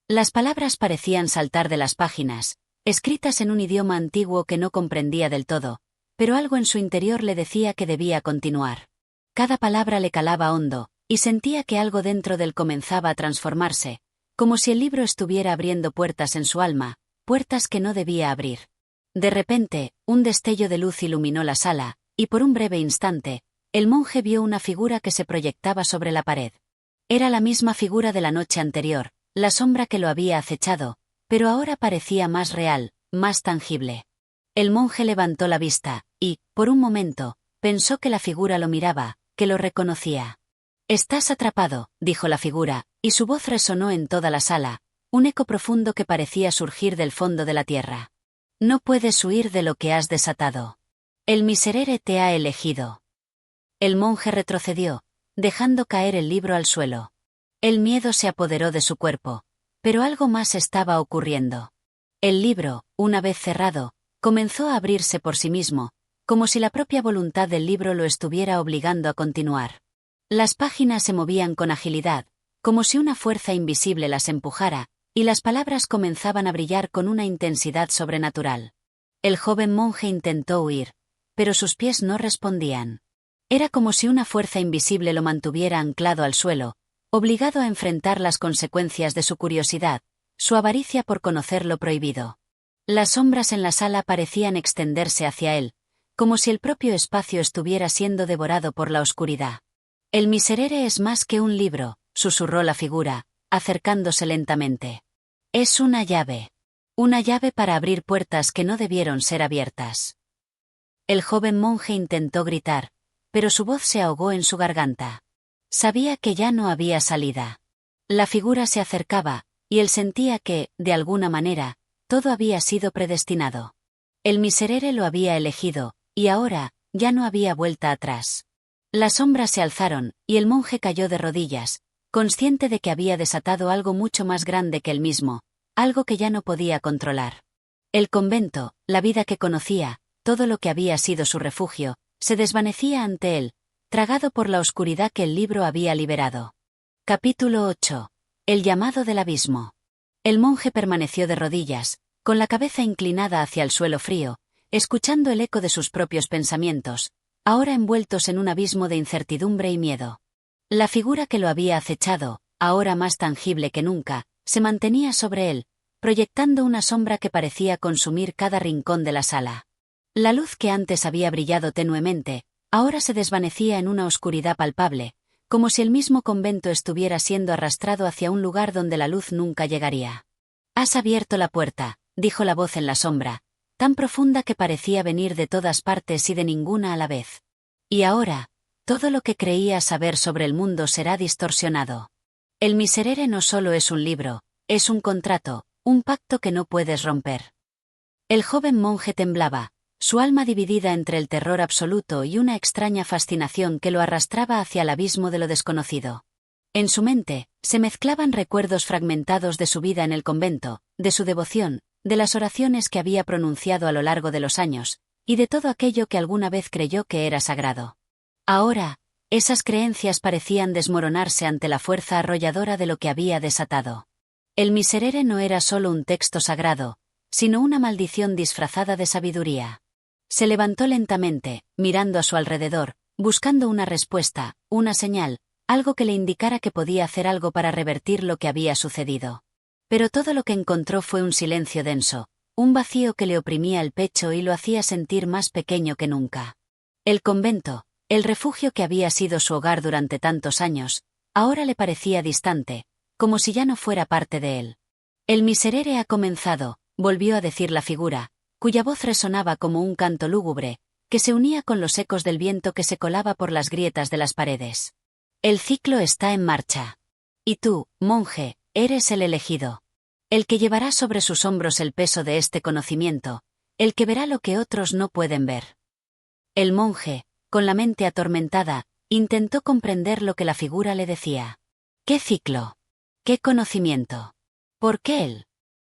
Las palabras parecían saltar de las páginas, escritas en un idioma antiguo que no comprendía del todo, pero algo en su interior le decía que debía continuar. Cada palabra le calaba hondo, y sentía que algo dentro de él comenzaba a transformarse, como si el libro estuviera abriendo puertas en su alma, puertas que no debía abrir. De repente, un destello de luz iluminó la sala, y por un breve instante, el monje vio una figura que se proyectaba sobre la pared. Era la misma figura de la noche anterior, la sombra que lo había acechado, pero ahora parecía más real, más tangible. El monje levantó la vista, y, por un momento, pensó que la figura lo miraba, que lo reconocía. «Estás atrapado», dijo la figura, y su voz resonó en toda la sala, un eco profundo que parecía surgir del fondo de la tierra. «No puedes huir de lo que has desatado. El miserere te ha elegido». El monje retrocedió, dejando caer el libro al suelo. El miedo se apoderó de su cuerpo, pero algo más estaba ocurriendo. El libro, una vez cerrado, comenzó a abrirse por sí mismo, como si la propia voluntad del libro lo estuviera obligando a continuar. Las páginas se movían con agilidad, como si una fuerza invisible las empujara, y las palabras comenzaban a brillar con una intensidad sobrenatural. El joven monje intentó huir, pero sus pies no respondían. Era como si una fuerza invisible lo mantuviera anclado al suelo, obligado a enfrentar las consecuencias de su curiosidad, su avaricia por conocer lo prohibido. Las sombras en la sala parecían extenderse hacia él, como si el propio espacio estuviera siendo devorado por la oscuridad. «El miserere es más que un libro», susurró la figura, acercándose lentamente. «Es una llave. Una llave para abrir puertas que no debieron ser abiertas». El joven monje intentó gritar, pero su voz se ahogó en su garganta. Sabía que ya no había salida. La figura se acercaba, y él sentía que, de alguna manera, todo había sido predestinado. El Miserere lo había elegido, y ahora, ya no había vuelta atrás. Las sombras se alzaron, y el monje cayó de rodillas, consciente de que había desatado algo mucho más grande que él mismo, algo que ya no podía controlar. El convento, la vida que conocía, todo lo que había sido su refugio, se desvanecía ante él, tragado por la oscuridad que el libro había liberado. Capítulo 8. El llamado del abismo. El monje permaneció de rodillas, con la cabeza inclinada hacia el suelo frío, escuchando el eco de sus propios pensamientos, ahora envueltos en un abismo de incertidumbre y miedo. La figura que lo había acechado, ahora más tangible que nunca, se mantenía sobre él, proyectando una sombra que parecía consumir cada rincón de la sala. La luz que antes había brillado tenuemente, ahora se desvanecía en una oscuridad palpable, como si el mismo convento estuviera siendo arrastrado hacia un lugar donde la luz nunca llegaría. «Has abierto la puerta», dijo la voz en la sombra, tan profunda que parecía venir de todas partes y de ninguna a la vez. «Y ahora, todo lo que creías saber sobre el mundo será distorsionado. El Miserere no solo es un libro, es un contrato, un pacto que no puedes romper». El joven monje temblaba, su alma dividida entre el terror absoluto y una extraña fascinación que lo arrastraba hacia el abismo de lo desconocido. En su mente, se mezclaban recuerdos fragmentados de su vida en el convento, de su devoción, de las oraciones que había pronunciado a lo largo de los años, y de todo aquello que alguna vez creyó que era sagrado. Ahora, esas creencias parecían desmoronarse ante la fuerza arrolladora de lo que había desatado. El Miserere no era solo un texto sagrado, sino una maldición disfrazada de sabiduría. Se levantó lentamente, mirando a su alrededor, buscando una respuesta, una señal, algo que le indicara que podía hacer algo para revertir lo que había sucedido. Pero todo lo que encontró fue un silencio denso, un vacío que le oprimía el pecho y lo hacía sentir más pequeño que nunca. El convento, el refugio que había sido su hogar durante tantos años, ahora le parecía distante, como si ya no fuera parte de él. «El Miserere ha comenzado», volvió a decir la figura, cuya voz resonaba como un canto lúgubre, que se unía con los ecos del viento que se colaba por las grietas de las paredes. «El ciclo está en marcha. Y tú, monje, eres el elegido. El que llevará sobre sus hombros el peso de este conocimiento, el que verá lo que otros no pueden ver». El monje, con la mente atormentada, intentó comprender lo que la figura le decía. ¿Qué ciclo? ¿Qué conocimiento? ¿Por qué él?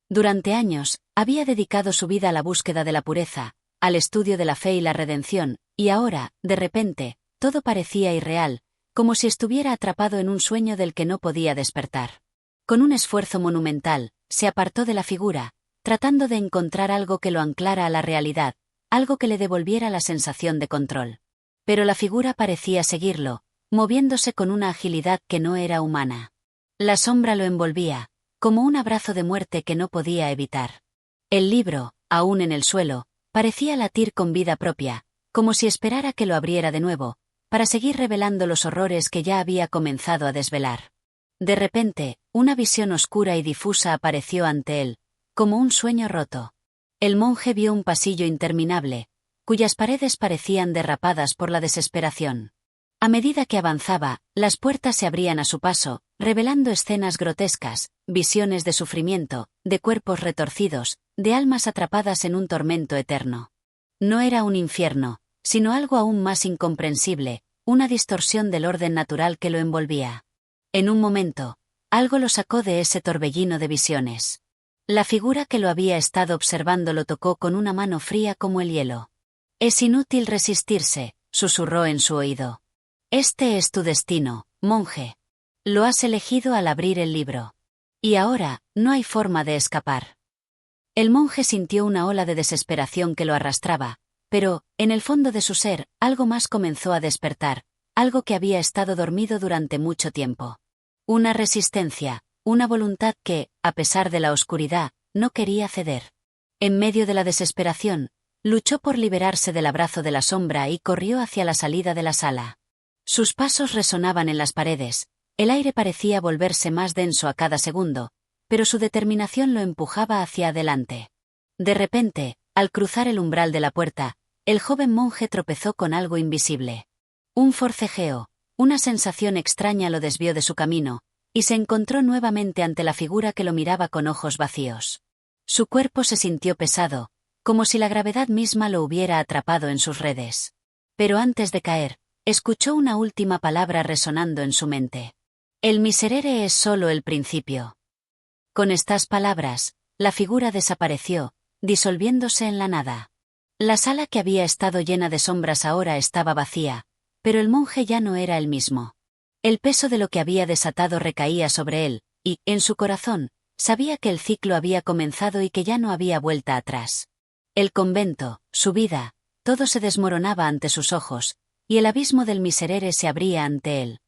Durante años, había dedicado su vida a la búsqueda de la pureza, al estudio de la fe y la redención, y ahora, de repente, todo parecía irreal, como si estuviera atrapado en un sueño del que no podía despertar. Con un esfuerzo monumental, se apartó de la figura, tratando de encontrar algo que lo anclara a la realidad, algo que le devolviera la sensación de control. Pero la figura parecía seguirlo, moviéndose con una agilidad que no era humana. La sombra lo envolvía, como un abrazo de muerte que no podía evitar. El libro, aún en el suelo, parecía latir con vida propia, como si esperara que lo abriera de nuevo, para seguir revelando los horrores que ya había comenzado a desvelar. De repente, una visión oscura y difusa apareció ante él, como un sueño roto. El monje vio un pasillo interminable, cuyas paredes parecían derrapadas por la desesperación. A medida que avanzaba, las puertas se abrían a su paso, revelando escenas grotescas, visiones de sufrimiento, de cuerpos retorcidos, de almas atrapadas en un tormento eterno. No era un infierno, sino algo aún más incomprensible, una distorsión del orden natural que lo envolvía. En un momento, algo lo sacó de ese torbellino de visiones. La figura que lo había estado observando lo tocó con una mano fría como el hielo. «Es inútil resistirse», susurró en su oído. «Este es tu destino, monje. Lo has elegido al abrir el libro. Y ahora, no hay forma de escapar». El monje sintió una ola de desesperación que lo arrastraba, pero, en el fondo de su ser, algo más comenzó a despertar, algo que había estado dormido durante mucho tiempo. Una resistencia, una voluntad que, a pesar de la oscuridad, no quería ceder. En medio de la desesperación, luchó por liberarse del abrazo de la sombra y corrió hacia la salida de la sala. Sus pasos resonaban en las paredes, el aire parecía volverse más denso a cada segundo, pero su determinación lo empujaba hacia adelante. De repente, al cruzar el umbral de la puerta, el joven monje tropezó con algo invisible. Un forcejeo, una sensación extraña lo desvió de su camino, y se encontró nuevamente ante la figura que lo miraba con ojos vacíos. Su cuerpo se sintió pesado, como si la gravedad misma lo hubiera atrapado en sus redes. Pero antes de caer, escuchó una última palabra resonando en su mente. El miserere es solo el principio. Con estas palabras, la figura desapareció, disolviéndose en la nada. La sala que había estado llena de sombras ahora estaba vacía, pero el monje ya no era el mismo. El peso de lo que había desatado recaía sobre él, y, en su corazón, sabía que el ciclo había comenzado y que ya no había vuelta atrás. El convento, su vida, todo se desmoronaba ante sus ojos, y el abismo del miserere se abría ante él.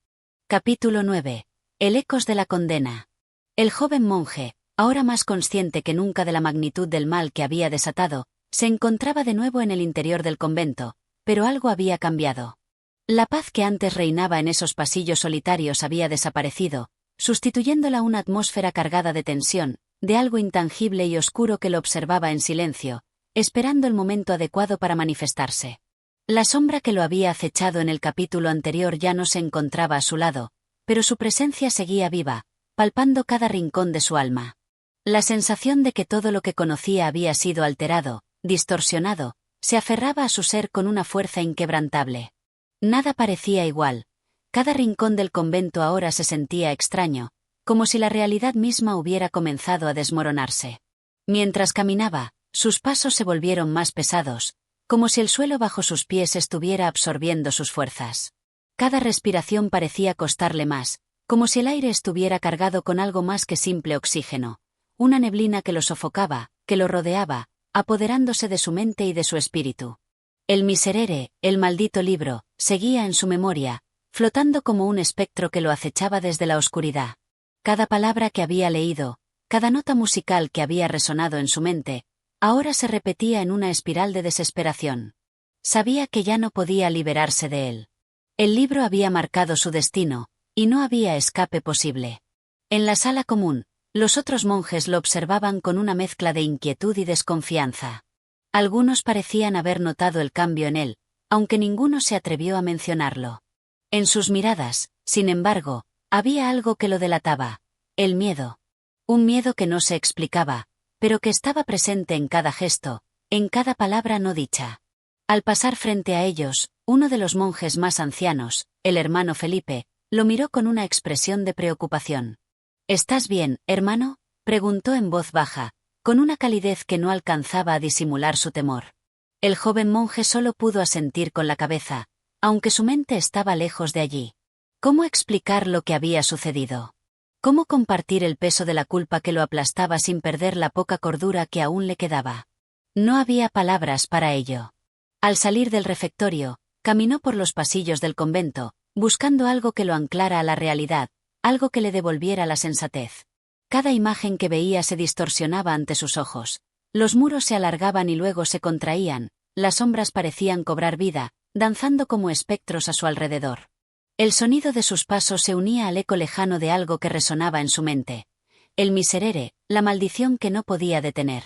Capítulo 9. El ecos de la condena. El joven monje, ahora más consciente que nunca de la magnitud del mal que había desatado, se encontraba de nuevo en el interior del convento, pero algo había cambiado. La paz que antes reinaba en esos pasillos solitarios había desaparecido, sustituyéndola una atmósfera cargada de tensión, de algo intangible y oscuro que lo observaba en silencio, esperando el momento adecuado para manifestarse. La sombra que lo había acechado en el capítulo anterior ya no se encontraba a su lado, pero su presencia seguía viva, palpando cada rincón de su alma. La sensación de que todo lo que conocía había sido alterado, distorsionado, se aferraba a su ser con una fuerza inquebrantable. Nada parecía igual. Cada rincón del convento ahora se sentía extraño, como si la realidad misma hubiera comenzado a desmoronarse. Mientras caminaba, sus pasos se volvieron más pesados, como si el suelo bajo sus pies estuviera absorbiendo sus fuerzas. Cada respiración parecía costarle más, como si el aire estuviera cargado con algo más que simple oxígeno, una neblina que lo sofocaba, que lo rodeaba, apoderándose de su mente y de su espíritu. El miserere, el maldito libro, seguía en su memoria, flotando como un espectro que lo acechaba desde la oscuridad. Cada palabra que había leído, cada nota musical que había resonado en su mente, ahora se repetía en una espiral de desesperación. Sabía que ya no podía liberarse de él. El libro había marcado su destino, y no había escape posible. En la sala común, los otros monjes lo observaban con una mezcla de inquietud y desconfianza. Algunos parecían haber notado el cambio en él, aunque ninguno se atrevió a mencionarlo. En sus miradas, sin embargo, había algo que lo delataba: el miedo. Un miedo que no se explicaba, pero que estaba presente en cada gesto, en cada palabra no dicha. Al pasar frente a ellos, uno de los monjes más ancianos, el hermano Felipe, lo miró con una expresión de preocupación. ¿Estás bien, hermano?, preguntó en voz baja, con una calidez que no alcanzaba a disimular su temor. El joven monje solo pudo asentir con la cabeza, aunque su mente estaba lejos de allí. ¿Cómo explicar lo que había sucedido? ¿Cómo compartir el peso de la culpa que lo aplastaba sin perder la poca cordura que aún le quedaba? No había palabras para ello. Al salir del refectorio, caminó por los pasillos del convento, buscando algo que lo anclara a la realidad, algo que le devolviera la sensatez. Cada imagen que veía se distorsionaba ante sus ojos. Los muros se alargaban y luego se contraían, las sombras parecían cobrar vida, danzando como espectros a su alrededor. El sonido de sus pasos se unía al eco lejano de algo que resonaba en su mente. El miserere, la maldición que no podía detener.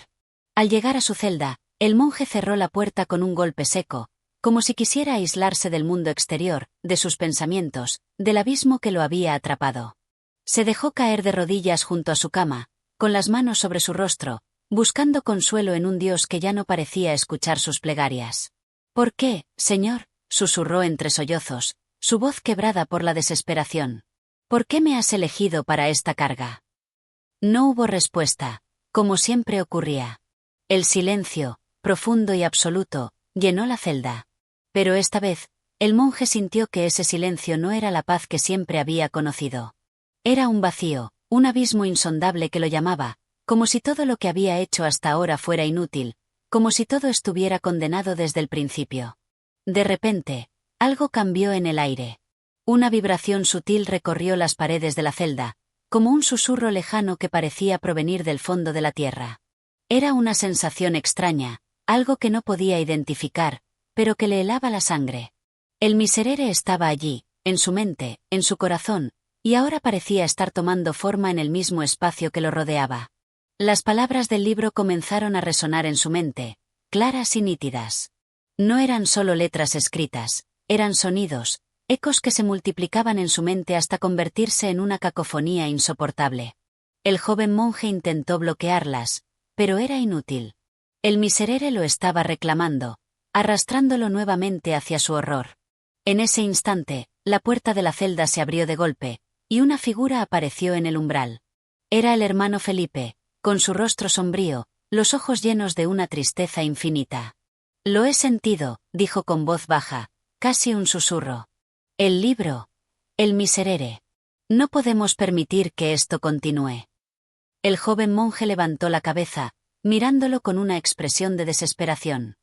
Al llegar a su celda, el monje cerró la puerta con un golpe seco, como si quisiera aislarse del mundo exterior, de sus pensamientos, del abismo que lo había atrapado. Se dejó caer de rodillas junto a su cama, con las manos sobre su rostro, buscando consuelo en un Dios que ya no parecía escuchar sus plegarias. ¿Por qué, Señor?, susurró entre sollozos, su voz quebrada por la desesperación. ¿Por qué me has elegido para esta carga? No hubo respuesta, como siempre ocurría. El silencio, profundo y absoluto, llenó la celda. Pero esta vez, el monje sintió que ese silencio no era la paz que siempre había conocido. Era un vacío, un abismo insondable que lo llamaba, como si todo lo que había hecho hasta ahora fuera inútil, como si todo estuviera condenado desde el principio. De repente, algo cambió en el aire. Una vibración sutil recorrió las paredes de la celda, como un susurro lejano que parecía provenir del fondo de la tierra. Era una sensación extraña, algo que no podía identificar, pero que le helaba la sangre. El miserere estaba allí, en su mente, en su corazón, y ahora parecía estar tomando forma en el mismo espacio que lo rodeaba. Las palabras del libro comenzaron a resonar en su mente, claras y nítidas. No eran solo letras escritas, eran sonidos, ecos que se multiplicaban en su mente hasta convertirse en una cacofonía insoportable. El joven monje intentó bloquearlas, pero era inútil. El miserere lo estaba reclamando, arrastrándolo nuevamente hacia su horror. En ese instante, la puerta de la celda se abrió de golpe, y una figura apareció en el umbral. Era el hermano Felipe, con su rostro sombrío, los ojos llenos de una tristeza infinita. «Lo he sentido», dijo con voz baja, casi un susurro. «El libro. El miserere. No podemos permitir que esto continúe». El joven monje levantó la cabeza, mirándolo con una expresión de desesperación.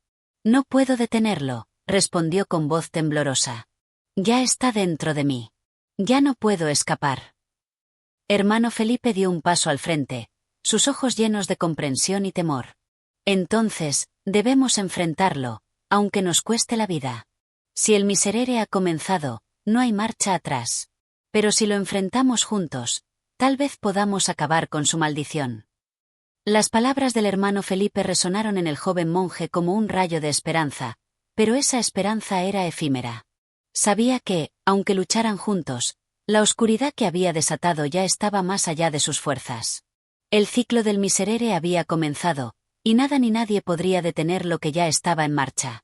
«No puedo detenerlo», respondió con voz temblorosa. «Ya está dentro de mí. Ya no puedo escapar». Hermano Felipe dio un paso al frente, sus ojos llenos de comprensión y temor. «Entonces, debemos enfrentarlo, aunque nos cueste la vida. Si el miserere ha comenzado, no hay marcha atrás. Pero si lo enfrentamos juntos, tal vez podamos acabar con su maldición». Las palabras del hermano Felipe resonaron en el joven monje como un rayo de esperanza, pero esa esperanza era efímera. Sabía que, aunque lucharan juntos, la oscuridad que había desatado ya estaba más allá de sus fuerzas. El ciclo del miserere había comenzado, y nada ni nadie podría detener lo que ya estaba en marcha.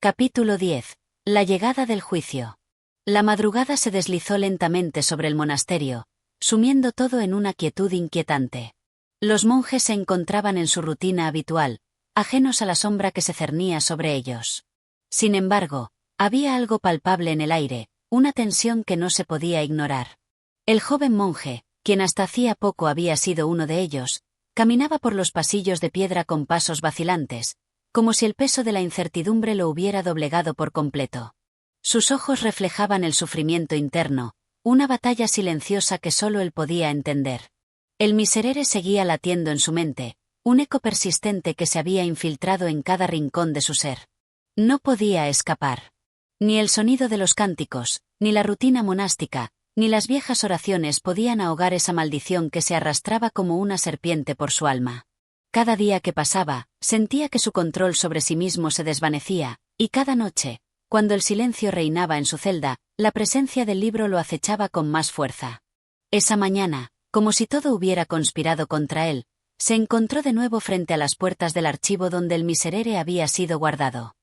Capítulo 10. La llegada del juicio. La madrugada se deslizó lentamente sobre el monasterio, sumiendo todo en una quietud inquietante. Los monjes se encontraban en su rutina habitual, ajenos a la sombra que se cernía sobre ellos. Sin embargo, había algo palpable en el aire, una tensión que no se podía ignorar. El joven monje, quien hasta hacía poco había sido uno de ellos, caminaba por los pasillos de piedra con pasos vacilantes, como si el peso de la incertidumbre lo hubiera doblegado por completo. Sus ojos reflejaban el sufrimiento interno, una batalla silenciosa que solo él podía entender. El miserere seguía latiendo en su mente, un eco persistente que se había infiltrado en cada rincón de su ser. No podía escapar. Ni el sonido de los cánticos, ni la rutina monástica, ni las viejas oraciones podían ahogar esa maldición que se arrastraba como una serpiente por su alma. Cada día que pasaba, sentía que su control sobre sí mismo se desvanecía, y cada noche, cuando el silencio reinaba en su celda, la presencia del libro lo acechaba con más fuerza. Esa mañana, como si todo hubiera conspirado contra él, se encontró de nuevo frente a las puertas del archivo donde el miserere había sido guardado.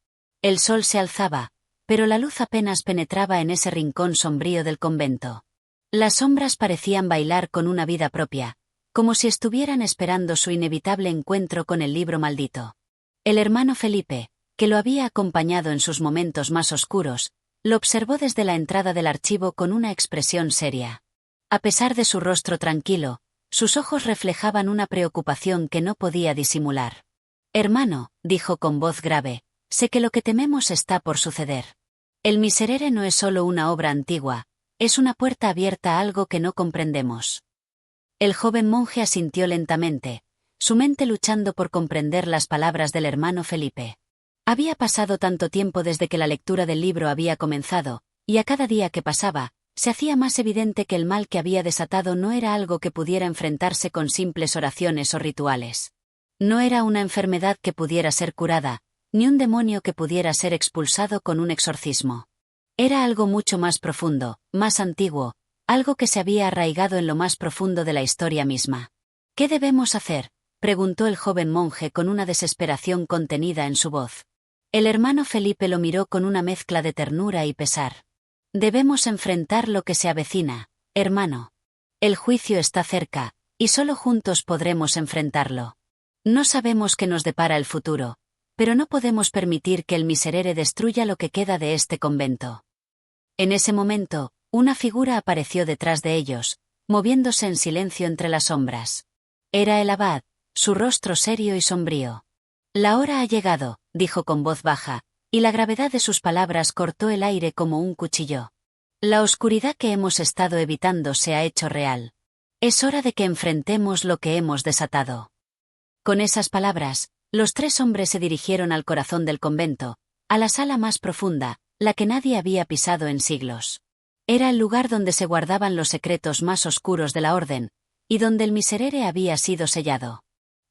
El sol se alzaba, pero la luz apenas penetraba en ese rincón sombrío del convento. Las sombras parecían bailar con una vida propia, como si estuvieran esperando su inevitable encuentro con el libro maldito. El hermano Felipe, que lo había acompañado en sus momentos más oscuros, lo observó desde la entrada del archivo con una expresión seria. A pesar de su rostro tranquilo, sus ojos reflejaban una preocupación que no podía disimular. «Hermano», dijo con voz grave, «sé que lo que tememos está por suceder. El miserere no es solo una obra antigua, es una puerta abierta a algo que no comprendemos». El joven monje asintió lentamente, su mente luchando por comprender las palabras del hermano Felipe. Había pasado tanto tiempo desde que la lectura del libro había comenzado, y a cada día que pasaba, se hacía más evidente que el mal que había desatado no era algo que pudiera enfrentarse con simples oraciones o rituales. No era una enfermedad que pudiera ser curada, ni un demonio que pudiera ser expulsado con un exorcismo. Era algo mucho más profundo, más antiguo, algo que se había arraigado en lo más profundo de la historia misma. «¿Qué debemos hacer?», preguntó el joven monje con una desesperación contenida en su voz. El hermano Felipe lo miró con una mezcla de ternura y pesar. «Debemos enfrentar lo que se avecina, hermano. El juicio está cerca, y solo juntos podremos enfrentarlo. No sabemos qué nos depara el futuro, pero no podemos permitir que el miserere destruya lo que queda de este convento». En ese momento, una figura apareció detrás de ellos, moviéndose en silencio entre las sombras. Era el abad, su rostro serio y sombrío. «La hora ha llegado», dijo con voz baja, y la gravedad de sus palabras cortó el aire como un cuchillo. «La oscuridad que hemos estado evitando se ha hecho real. Es hora de que enfrentemos lo que hemos desatado». Con esas palabras, los tres hombres se dirigieron al corazón del convento, a la sala más profunda, la que nadie había pisado en siglos. Era el lugar donde se guardaban los secretos más oscuros de la orden, y donde el miserere había sido sellado.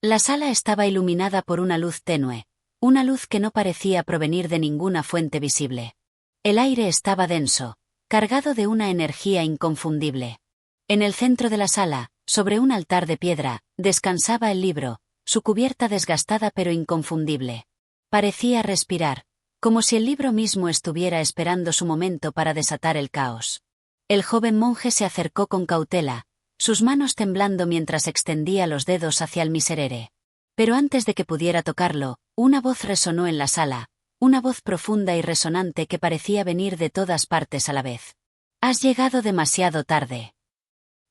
La sala estaba iluminada por una luz tenue, una luz que no parecía provenir de ninguna fuente visible. El aire estaba denso, cargado de una energía inconfundible. En el centro de la sala, sobre un altar de piedra, descansaba el libro, su cubierta desgastada pero inconfundible. Parecía respirar, como si el libro mismo estuviera esperando su momento para desatar el caos. El joven monje se acercó con cautela, sus manos temblando mientras extendía los dedos hacia el miserere. Pero antes de que pudiera tocarlo, una voz resonó en la sala, una voz profunda y resonante que parecía venir de todas partes a la vez. «Has llegado demasiado tarde».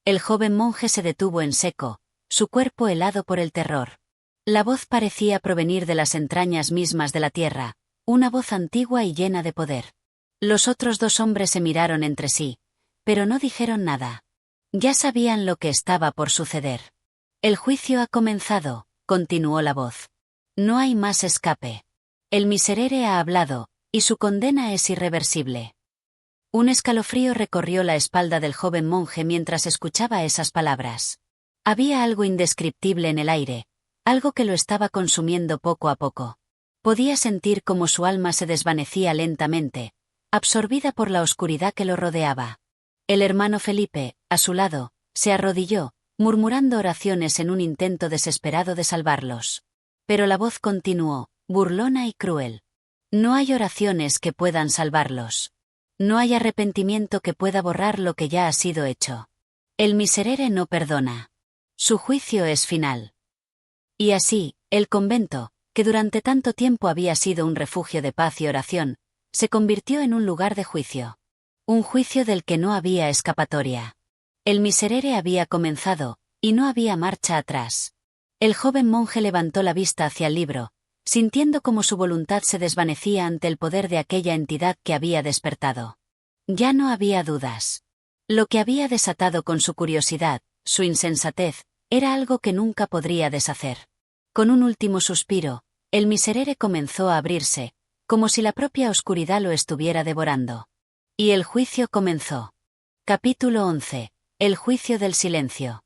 El joven monje se detuvo en seco, su cuerpo helado por el terror. La voz parecía provenir de las entrañas mismas de la tierra, una voz antigua y llena de poder. Los otros dos hombres se miraron entre sí, pero no dijeron nada. Ya sabían lo que estaba por suceder. «El juicio ha comenzado», continuó la voz. «No hay más escape. El miserere ha hablado, y su condena es irreversible». Un escalofrío recorrió la espalda del joven monje mientras escuchaba esas palabras. Había algo indescriptible en el aire, algo que lo estaba consumiendo poco a poco. Podía sentir cómo su alma se desvanecía lentamente, absorbida por la oscuridad que lo rodeaba. El hermano Felipe, a su lado, se arrodilló, murmurando oraciones en un intento desesperado de salvarlos. Pero la voz continuó, burlona y cruel. «No hay oraciones que puedan salvarlos. No hay arrepentimiento que pueda borrar lo que ya ha sido hecho. El miserere no perdona. Su juicio es final». Y así, el convento, que durante tanto tiempo había sido un refugio de paz y oración, se convirtió en un lugar de juicio. Un juicio del que no había escapatoria. El miserere había comenzado, y no había marcha atrás. El joven monje levantó la vista hacia el libro, sintiendo como su voluntad se desvanecía ante el poder de aquella entidad que había despertado. Ya no había dudas. Lo que había desatado con su curiosidad, su insensatez, era algo que nunca podría deshacer. Con un último suspiro, el miserere comenzó a abrirse, como si la propia oscuridad lo estuviera devorando. Y el juicio comenzó. Capítulo 11. El juicio del silencio.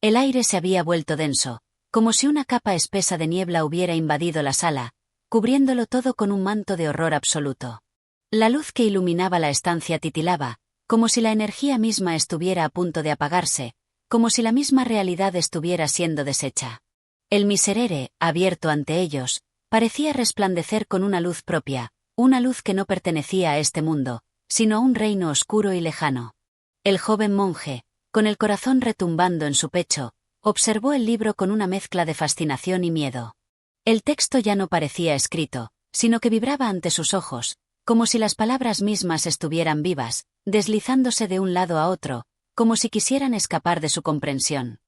El aire se había vuelto denso, como si una capa espesa de niebla hubiera invadido la sala, cubriéndolo todo con un manto de horror absoluto. La luz que iluminaba la estancia titilaba, como si la energía misma estuviera a punto de apagarse, como si la misma realidad estuviera siendo deshecha. El miserere, abierto ante ellos, parecía resplandecer con una luz propia, una luz que no pertenecía a este mundo, sino a un reino oscuro y lejano. El joven monje, con el corazón retumbando en su pecho, observó el libro con una mezcla de fascinación y miedo. El texto ya no parecía escrito, sino que vibraba ante sus ojos, como si las palabras mismas estuvieran vivas, deslizándose de un lado a otro, como si quisieran escapar de su comprensión.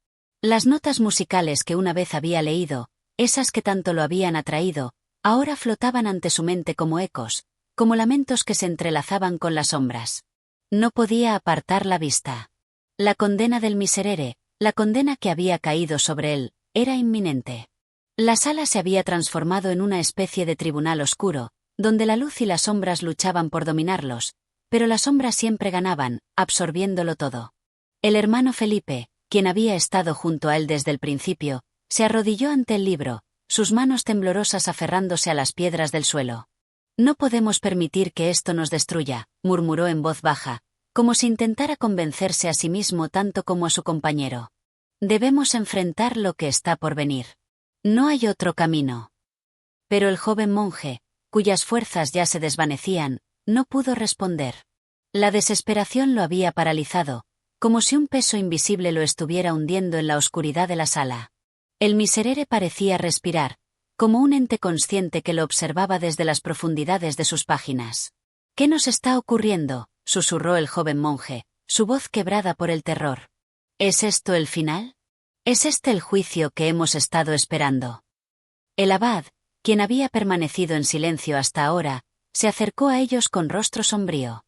Las notas musicales que una vez había leído, esas que tanto lo habían atraído, ahora flotaban ante su mente como ecos, como lamentos que se entrelazaban con las sombras. No podía apartar la vista. La condena del miserere, la condena que había caído sobre él, era inminente. La sala se había transformado en una especie de tribunal oscuro, donde la luz y las sombras luchaban por dominarlos, pero las sombras siempre ganaban, absorbiéndolo todo. El hermano Felipe, quien había estado junto a él desde el principio, se arrodilló ante el libro, sus manos temblorosas aferrándose a las piedras del suelo. «No podemos permitir que esto nos destruya», murmuró en voz baja, como si intentara convencerse a sí mismo tanto como a su compañero. «Debemos enfrentar lo que está por venir. No hay otro camino». Pero el joven monje, cuyas fuerzas ya se desvanecían, no pudo responder. La desesperación lo había paralizado, como si un peso invisible lo estuviera hundiendo en la oscuridad de la sala. El miserere parecía respirar, como un ente consciente que lo observaba desde las profundidades de sus páginas. «¿Qué nos está ocurriendo?», susurró el joven monje, su voz quebrada por el terror. «¿Es esto el final? ¿Es este el juicio que hemos estado esperando?». El abad, quien había permanecido en silencio hasta ahora, se acercó a ellos con rostro sombrío.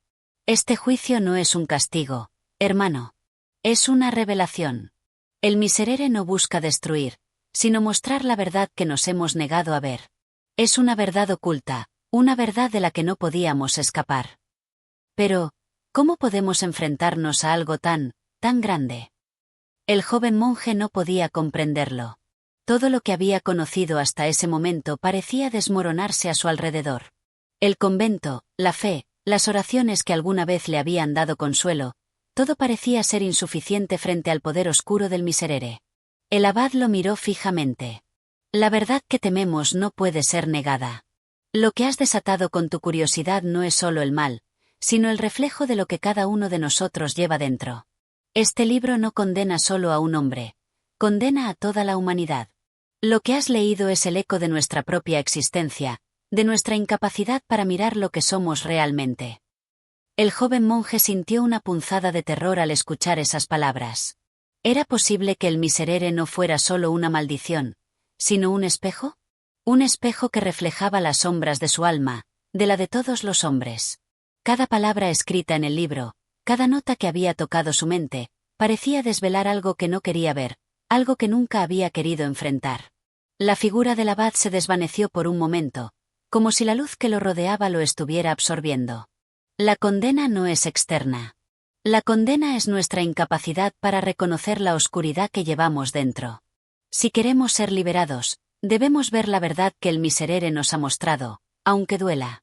«Este juicio no es un castigo, hermano. Es una revelación. El miserere no busca destruir, sino mostrar la verdad que nos hemos negado a ver. Es una verdad oculta, una verdad de la que no podíamos escapar. Pero, ¿cómo podemos enfrentarnos a algo tan grande?». El joven monje no podía comprenderlo. Todo lo que había conocido hasta ese momento parecía desmoronarse a su alrededor. El convento, la fe, las oraciones que alguna vez le habían dado consuelo, todo parecía ser insuficiente frente al poder oscuro del miserere. El abad lo miró fijamente. La verdad que tememos no puede ser negada. Lo que has desatado con tu curiosidad no es solo el mal, sino el reflejo de lo que cada uno de nosotros lleva dentro. Este libro no condena solo a un hombre, condena a toda la humanidad. Lo que has leído es el eco de nuestra propia existencia, de nuestra incapacidad para mirar lo que somos realmente. El joven monje sintió una punzada de terror al escuchar esas palabras. ¿Era posible que el miserere no fuera solo una maldición, sino un espejo? Un espejo que reflejaba las sombras de su alma, de la de todos los hombres. Cada palabra escrita en el libro, cada nota que había tocado su mente, parecía desvelar algo que no quería ver, algo que nunca había querido enfrentar. La figura del abad se desvaneció por un momento, como si la luz que lo rodeaba lo estuviera absorbiendo. La condena no es externa. La condena es nuestra incapacidad para reconocer la oscuridad que llevamos dentro. Si queremos ser liberados, debemos ver la verdad que el miserere nos ha mostrado, aunque duela.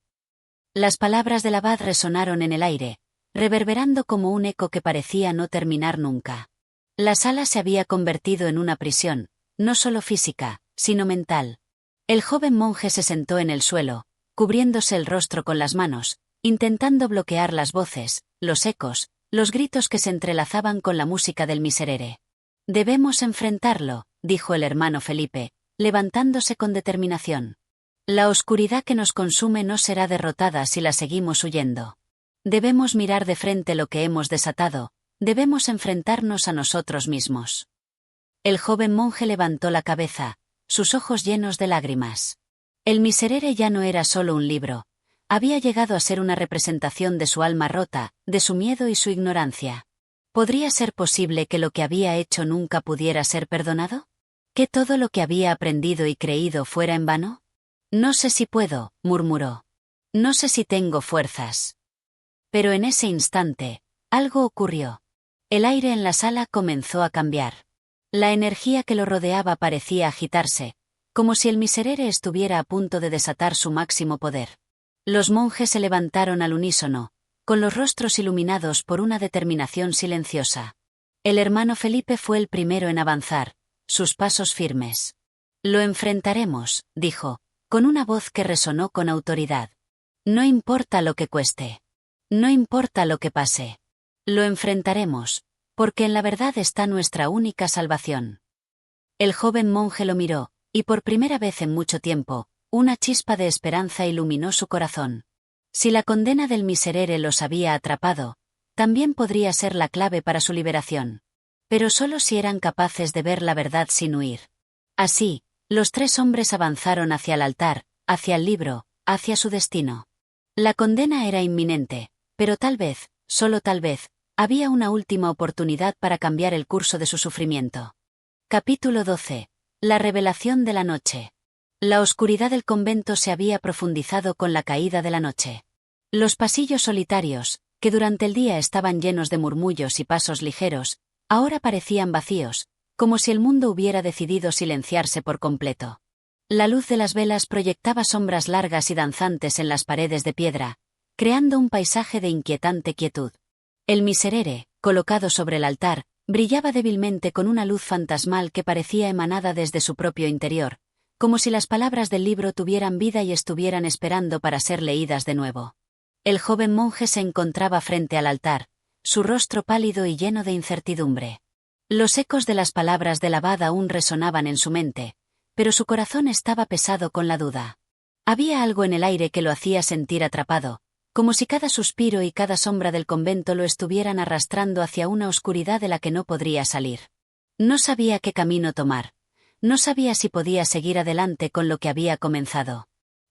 Las palabras del abad resonaron en el aire, reverberando como un eco que parecía no terminar nunca. La sala se había convertido en una prisión, no solo física, sino mental. El joven monje se sentó en el suelo, cubriéndose el rostro con las manos, intentando bloquear las voces, los ecos, los gritos que se entrelazaban con la música del miserere. Debemos enfrentarlo, dijo el hermano Felipe, levantándose con determinación. La oscuridad que nos consume no será derrotada si la seguimos huyendo. Debemos mirar de frente lo que hemos desatado, debemos enfrentarnos a nosotros mismos. El joven monje levantó la cabeza, sus ojos llenos de lágrimas. El miserere ya no era solo un libro, había llegado a ser una representación de su alma rota, de su miedo y su ignorancia. ¿Podría ser posible que lo que había hecho nunca pudiera ser perdonado? ¿Que todo lo que había aprendido y creído fuera en vano? No sé si puedo, murmuró. No sé si tengo fuerzas. Pero en ese instante, algo ocurrió. El aire en la sala comenzó a cambiar. La energía que lo rodeaba parecía agitarse, como si el miserere estuviera a punto de desatar su máximo poder. Los monjes se levantaron al unísono, con los rostros iluminados por una determinación silenciosa. El hermano Felipe fue el primero en avanzar, sus pasos firmes. Lo enfrentaremos, dijo, con una voz que resonó con autoridad. No importa lo que cueste. No importa lo que pase. Lo enfrentaremos, porque en la verdad está nuestra única salvación. El joven monje lo miró, y por primera vez en mucho tiempo, una chispa de esperanza iluminó su corazón. Si la condena del miserere los había atrapado, también podría ser la clave para su liberación. Pero solo si eran capaces de ver la verdad sin huir. Así, los tres hombres avanzaron hacia el altar, hacia el libro, hacia su destino. La condena era inminente, pero tal vez, solo tal vez, había una última oportunidad para cambiar el curso de su sufrimiento. Capítulo 12. La revelación de la noche. La oscuridad del convento se había profundizado con la caída de la noche. Los pasillos solitarios, que durante el día estaban llenos de murmullos y pasos ligeros, ahora parecían vacíos, como si el mundo hubiera decidido silenciarse por completo. La luz de las velas proyectaba sombras largas y danzantes en las paredes de piedra, creando un paisaje de inquietante quietud. El miserere, colocado sobre el altar, brillaba débilmente con una luz fantasmal que parecía emanada desde su propio interior, como si las palabras del libro tuvieran vida y estuvieran esperando para ser leídas de nuevo. El joven monje se encontraba frente al altar, su rostro pálido y lleno de incertidumbre. Los ecos de las palabras del abad aún resonaban en su mente, pero su corazón estaba pesado con la duda. Había algo en el aire que lo hacía sentir atrapado, como si cada suspiro y cada sombra del convento lo estuvieran arrastrando hacia una oscuridad de la que no podría salir. No sabía qué camino tomar. No sabía si podía seguir adelante con lo que había comenzado.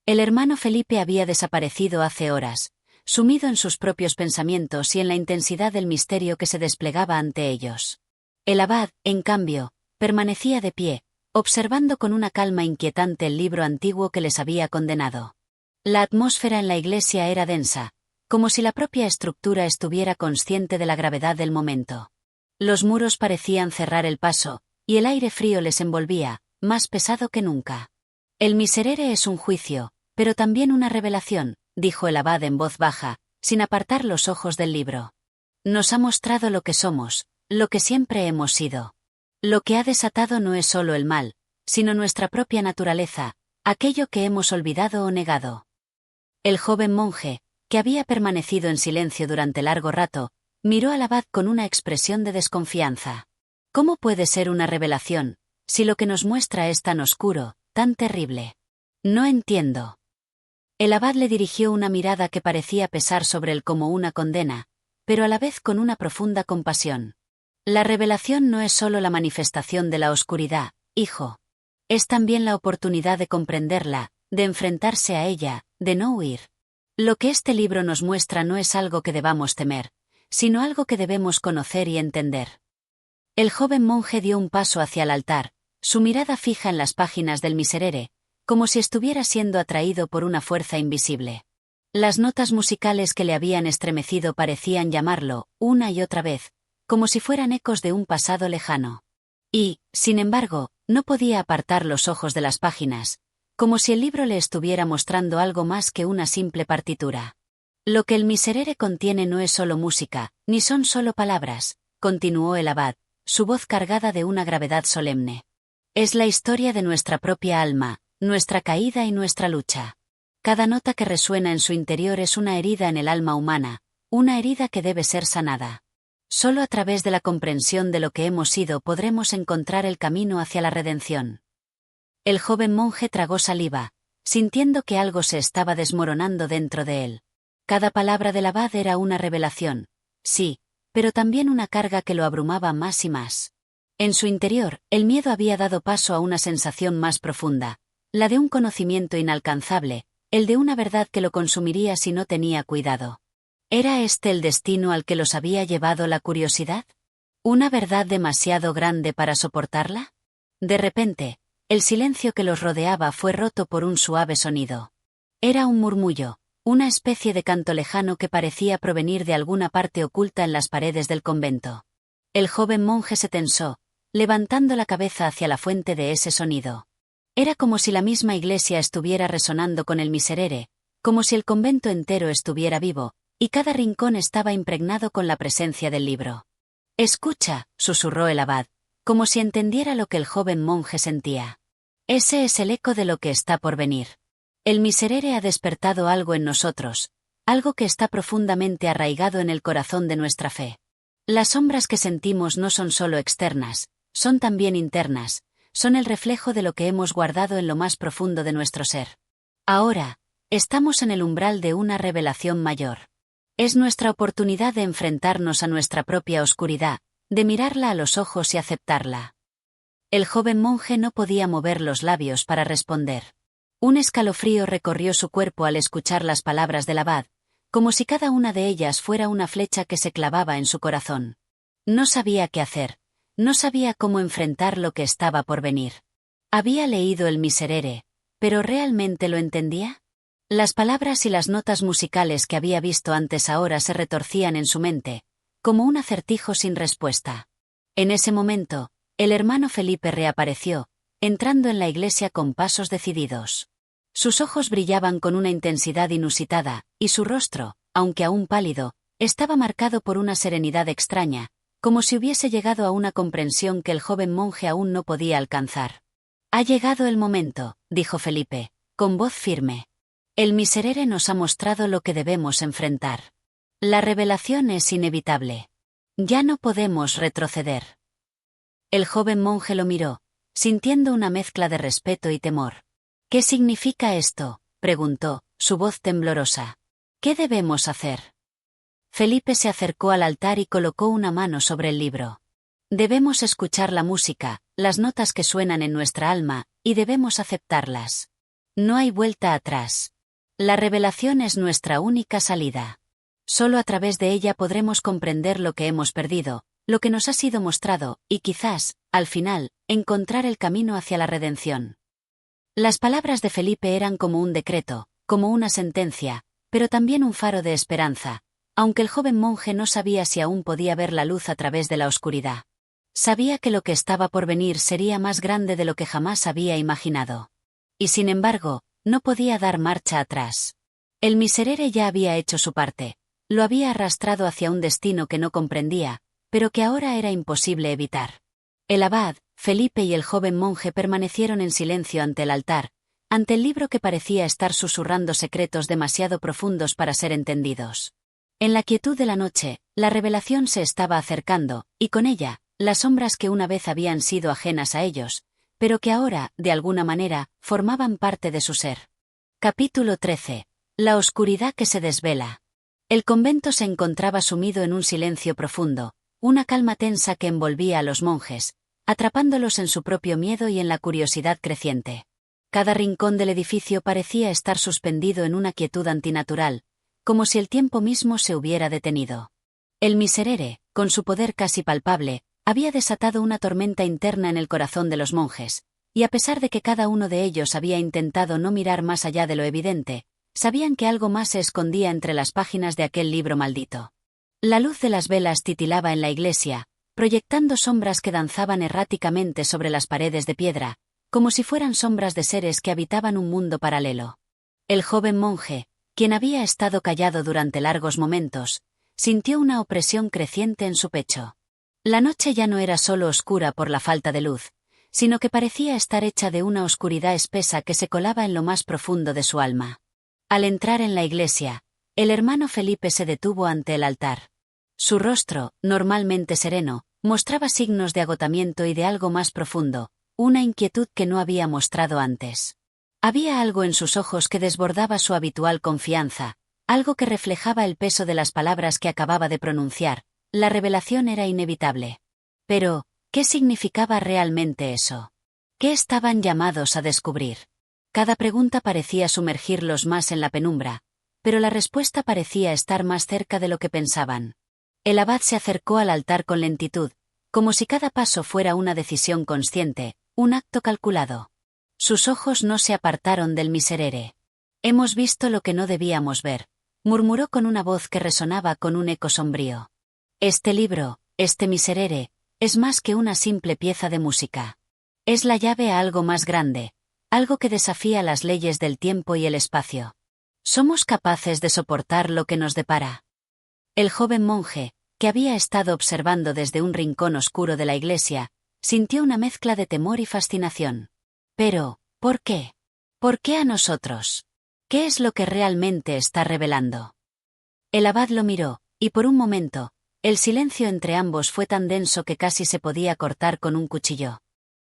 El hermano Felipe había desaparecido hace horas, sumido en sus propios pensamientos y en la intensidad del misterio que se desplegaba ante ellos. El abad, en cambio, permanecía de pie, observando con una calma inquietante el libro antiguo que les había condenado. La atmósfera en la iglesia era densa, como si la propia estructura estuviera consciente de la gravedad del momento. Los muros parecían cerrar el paso, y el aire frío les envolvía, más pesado que nunca. El miserere es un juicio, pero también una revelación, dijo el abad en voz baja, sin apartar los ojos del libro. Nos ha mostrado lo que somos, lo que siempre hemos sido. Lo que ha desatado no es solo el mal, sino nuestra propia naturaleza, aquello que hemos olvidado o negado. El joven monje, que había permanecido en silencio durante largo rato, miró al abad con una expresión de desconfianza. ¿Cómo puede ser una revelación, si lo que nos muestra es tan oscuro, tan terrible? No entiendo. El abad le dirigió una mirada que parecía pesar sobre él como una condena, pero a la vez con una profunda compasión. La revelación no es solo la manifestación de la oscuridad, hijo. Es también la oportunidad de comprenderla, de enfrentarse a ella, de no huir. Lo que este libro nos muestra no es algo que debamos temer, sino algo que debemos conocer y entender. El joven monje dio un paso hacia el altar, su mirada fija en las páginas del Miserere, como si estuviera siendo atraído por una fuerza invisible. Las notas musicales que le habían estremecido parecían llamarlo, una y otra vez, como si fueran ecos de un pasado lejano. Y, sin embargo, no podía apartar los ojos de las páginas, como si el libro le estuviera mostrando algo más que una simple partitura. Lo que el Miserere contiene no es solo música, ni son solo palabras, continuó el abad, su voz cargada de una gravedad solemne. Es la historia de nuestra propia alma, nuestra caída y nuestra lucha. Cada nota que resuena en su interior es una herida en el alma humana, una herida que debe ser sanada. Solo a través de la comprensión de lo que hemos sido podremos encontrar el camino hacia la redención. El joven monje tragó saliva, sintiendo que algo se estaba desmoronando dentro de él. Cada palabra del abad era una revelación, sí, pero también una carga que lo abrumaba más y más. En su interior, el miedo había dado paso a una sensación más profunda, la de un conocimiento inalcanzable, el de una verdad que lo consumiría si no tenía cuidado. ¿Era este el destino al que los había llevado la curiosidad? ¿Una verdad demasiado grande para soportarla? De repente, el silencio que los rodeaba fue roto por un suave sonido. Era un murmullo, una especie de canto lejano que parecía provenir de alguna parte oculta en las paredes del convento. El joven monje se tensó, levantando la cabeza hacia la fuente de ese sonido. Era como si la misma iglesia estuviera resonando con el Miserere, como si el convento entero estuviera vivo, y cada rincón estaba impregnado con la presencia del libro. «Escucha», susurró el abad, como si entendiera lo que el joven monje sentía. «Ese es el eco de lo que está por venir. El Miserere ha despertado algo en nosotros, algo que está profundamente arraigado en el corazón de nuestra fe. Las sombras que sentimos no son solo externas, son también internas, son el reflejo de lo que hemos guardado en lo más profundo de nuestro ser. Ahora, estamos en el umbral de una revelación mayor. Es nuestra oportunidad de enfrentarnos a nuestra propia oscuridad, de mirarla a los ojos y aceptarla». El joven monje no podía mover los labios para responder. Un escalofrío recorrió su cuerpo al escuchar las palabras del abad, como si cada una de ellas fuera una flecha que se clavaba en su corazón. No sabía qué hacer, no sabía cómo enfrentar lo que estaba por venir. Había leído el Miserere, pero ¿realmente lo entendía? Las palabras y las notas musicales que había visto antes ahora se retorcían en su mente, como un acertijo sin respuesta. En ese momento, el hermano Felipe reapareció, entrando en la iglesia con pasos decididos. Sus ojos brillaban con una intensidad inusitada, y su rostro, aunque aún pálido, estaba marcado por una serenidad extraña, como si hubiese llegado a una comprensión que el joven monje aún no podía alcanzar. «Ha llegado el momento», dijo Felipe, con voz firme. «El Miserere nos ha mostrado lo que debemos enfrentar. La revelación es inevitable. Ya no podemos retroceder». El joven monje lo miró, sintiendo una mezcla de respeto y temor. «¿Qué significa esto?», preguntó, su voz temblorosa. «¿Qué debemos hacer?». Felipe se acercó al altar y colocó una mano sobre el libro. «Debemos escuchar la música, las notas que suenan en nuestra alma, y debemos aceptarlas. No hay vuelta atrás. La revelación es nuestra única salida. Solo a través de ella podremos comprender lo que hemos perdido, lo que nos ha sido mostrado, y quizás, al final, encontrar el camino hacia la redención». Las palabras de Felipe eran como un decreto, como una sentencia, pero también un faro de esperanza, aunque el joven monje no sabía si aún podía ver la luz a través de la oscuridad. Sabía que lo que estaba por venir sería más grande de lo que jamás había imaginado. Y sin embargo, no podía dar marcha atrás. El Miserere ya había hecho su parte, lo había arrastrado hacia un destino que no comprendía, pero que ahora era imposible evitar. El abad, Felipe y el joven monje permanecieron en silencio ante el altar, ante el libro que parecía estar susurrando secretos demasiado profundos para ser entendidos. En la quietud de la noche, la revelación se estaba acercando, y con ella, las sombras que una vez habían sido ajenas a ellos, pero que ahora, de alguna manera, formaban parte de su ser. Capítulo 13. La oscuridad que se desvela. El convento se encontraba sumido en un silencio profundo, una calma tensa que envolvía a los monjes, atrapándolos en su propio miedo y en la curiosidad creciente. Cada rincón del edificio parecía estar suspendido en una quietud antinatural, como si el tiempo mismo se hubiera detenido. El Miserere, con su poder casi palpable, había desatado una tormenta interna en el corazón de los monjes, y a pesar de que cada uno de ellos había intentado no mirar más allá de lo evidente, sabían que algo más se escondía entre las páginas de aquel libro maldito. La luz de las velas titilaba en la iglesia, proyectando sombras que danzaban erráticamente sobre las paredes de piedra, como si fueran sombras de seres que habitaban un mundo paralelo. El joven monje, quien había estado callado durante largos momentos, sintió una opresión creciente en su pecho. La noche ya no era solo oscura por la falta de luz, sino que parecía estar hecha de una oscuridad espesa que se colaba en lo más profundo de su alma. Al entrar en la iglesia, el hermano Felipe se detuvo ante el altar. Su rostro, normalmente sereno, mostraba signos de agotamiento y de algo más profundo, una inquietud que no había mostrado antes. Había algo en sus ojos que desbordaba su habitual confianza, algo que reflejaba el peso de las palabras que acababa de pronunciar. La revelación era inevitable. Pero, ¿qué significaba realmente eso? ¿Qué estaban llamados a descubrir? Cada pregunta parecía sumergirlos más en la penumbra, pero la respuesta parecía estar más cerca de lo que pensaban. El abad se acercó al altar con lentitud, como si cada paso fuera una decisión consciente, un acto calculado. Sus ojos no se apartaron del Miserere. «Hemos visto lo que no debíamos ver», murmuró con una voz que resonaba con un eco sombrío. «Este libro, este Miserere, es más que una simple pieza de música. Es la llave a algo más grande, algo que desafía las leyes del tiempo y el espacio. ¿Somos capaces de soportar lo que nos depara?» El joven monje, que había estado observando desde un rincón oscuro de la iglesia, sintió una mezcla de temor y fascinación. Pero, ¿por qué? ¿Por qué a nosotros? ¿Qué es lo que realmente está revelando? El abad lo miró, y por un momento, el silencio entre ambos fue tan denso que casi se podía cortar con un cuchillo.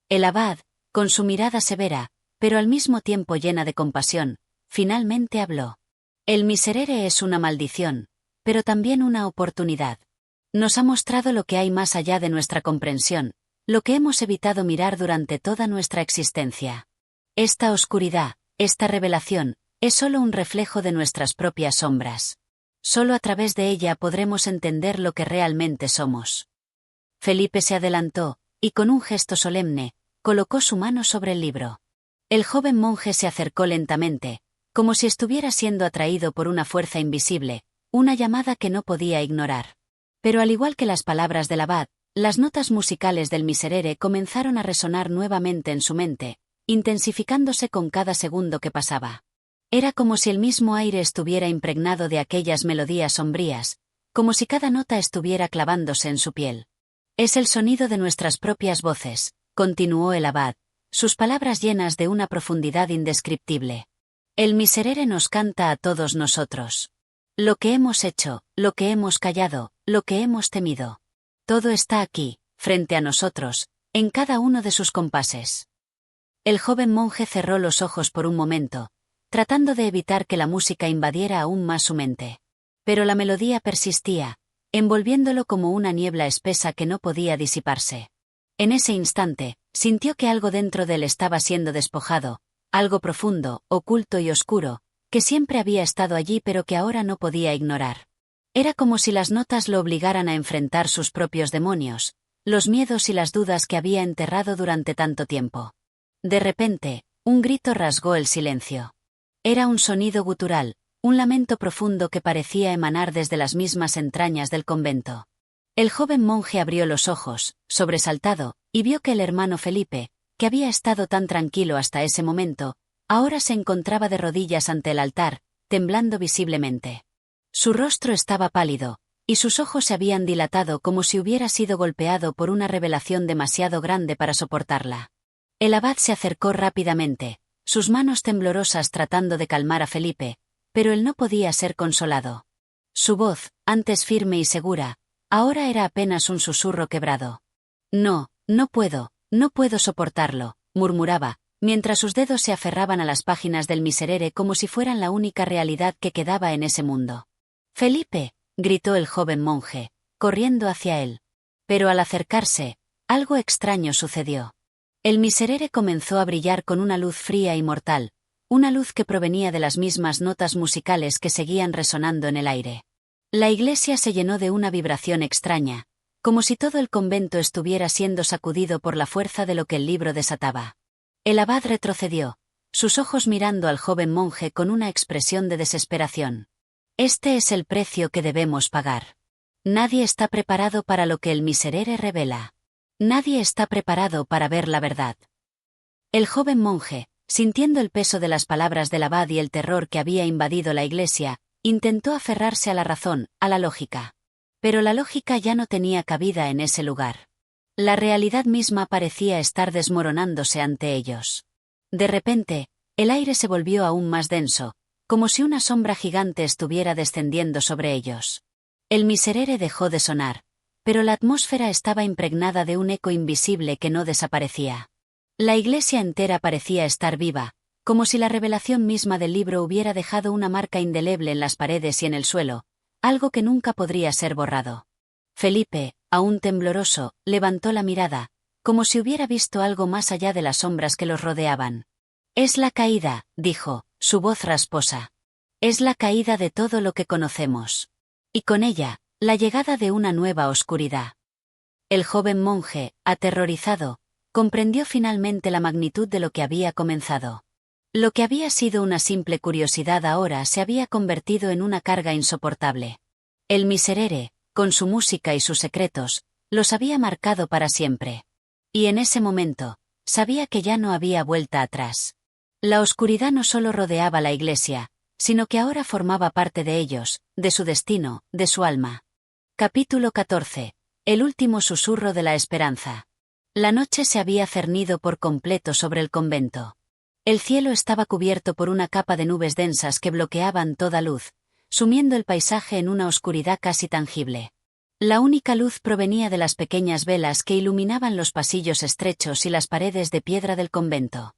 El abad, con su mirada severa, pero al mismo tiempo llena de compasión, finalmente habló. El Miserere es una maldición, pero también una oportunidad. Nos ha mostrado lo que hay más allá de nuestra comprensión, lo que hemos evitado mirar durante toda nuestra existencia. Esta oscuridad, esta revelación, es solo un reflejo de nuestras propias sombras. Solo a través de ella podremos entender lo que realmente somos. Felipe se adelantó, y con un gesto solemne, colocó su mano sobre el libro. El joven monje se acercó lentamente, como si estuviera siendo atraído por una fuerza invisible, una llamada que no podía ignorar. Pero al igual que las palabras del abad, las notas musicales del Miserere comenzaron a resonar nuevamente en su mente, intensificándose con cada segundo que pasaba. Era como si el mismo aire estuviera impregnado de aquellas melodías sombrías, como si cada nota estuviera clavándose en su piel. «Es el sonido de nuestras propias voces», continuó el abad, sus palabras llenas de una profundidad indescriptible. «El Miserere nos canta a todos nosotros. Lo que hemos hecho, lo que hemos callado, lo que hemos temido. Todo está aquí, frente a nosotros, en cada uno de sus compases». El joven monje cerró los ojos por un momento, tratando de evitar que la música invadiera aún más su mente. Pero la melodía persistía, envolviéndolo como una niebla espesa que no podía disiparse. En ese instante, sintió que algo dentro de él estaba siendo despojado, algo profundo, oculto y oscuro, que siempre había estado allí pero que ahora no podía ignorar. Era como si las notas lo obligaran a enfrentar sus propios demonios, los miedos y las dudas que había enterrado durante tanto tiempo. De repente, un grito rasgó el silencio. Era un sonido gutural, un lamento profundo que parecía emanar desde las mismas entrañas del convento. El joven monje abrió los ojos, sobresaltado, y vio que el hermano Felipe, que había estado tan tranquilo hasta ese momento, ahora se encontraba de rodillas ante el altar, temblando visiblemente. Su rostro estaba pálido, y sus ojos se habían dilatado como si hubiera sido golpeado por una revelación demasiado grande para soportarla. El abad se acercó rápidamente, sus manos temblorosas tratando de calmar a Felipe, pero él no podía ser consolado. Su voz, antes firme y segura, ahora era apenas un susurro quebrado. No, no puedo soportarlo, murmuraba, mientras sus dedos se aferraban a las páginas del Miserere como si fueran la única realidad que quedaba en ese mundo. «Felipe», gritó el joven monje, corriendo hacia él. Pero al acercarse, algo extraño sucedió. El Miserere comenzó a brillar con una luz fría y mortal, una luz que provenía de las mismas notas musicales que seguían resonando en el aire. La iglesia se llenó de una vibración extraña, como si todo el convento estuviera siendo sacudido por la fuerza de lo que el libro desataba. El abad retrocedió, sus ojos mirando al joven monje con una expresión de desesperación. Este es el precio que debemos pagar. Nadie está preparado para lo que el Miserere revela. Nadie está preparado para ver la verdad. El joven monje, sintiendo el peso de las palabras del abad y el terror que había invadido la iglesia, intentó aferrarse a la razón, a la lógica. Pero la lógica ya no tenía cabida en ese lugar. La realidad misma parecía estar desmoronándose ante ellos. De repente, el aire se volvió aún más denso, como si una sombra gigante estuviera descendiendo sobre ellos. El Miserere dejó de sonar, pero la atmósfera estaba impregnada de un eco invisible que no desaparecía. La iglesia entera parecía estar viva, como si la revelación misma del libro hubiera dejado una marca indeleble en las paredes y en el suelo, algo que nunca podría ser borrado. Felipe, aún tembloroso, levantó la mirada, como si hubiera visto algo más allá de las sombras que los rodeaban. «Es la caída», dijo, su voz rasposa. «Es la caída de todo lo que conocemos. Y con ella, la llegada de una nueva oscuridad». El joven monje, aterrorizado, comprendió finalmente la magnitud de lo que había comenzado. Lo que había sido una simple curiosidad ahora se había convertido en una carga insoportable. El Miserere, con su música y sus secretos, los había marcado para siempre. Y en ese momento, sabía que ya no había vuelta atrás. La oscuridad no solo rodeaba la iglesia, sino que ahora formaba parte de ellos, de su destino, de su alma. Capítulo 14. El último susurro de la esperanza. La noche se había cernido por completo sobre el convento. El cielo estaba cubierto por una capa de nubes densas que bloqueaban toda luz, sumiendo el paisaje en una oscuridad casi tangible. La única luz provenía de las pequeñas velas que iluminaban los pasillos estrechos y las paredes de piedra del convento.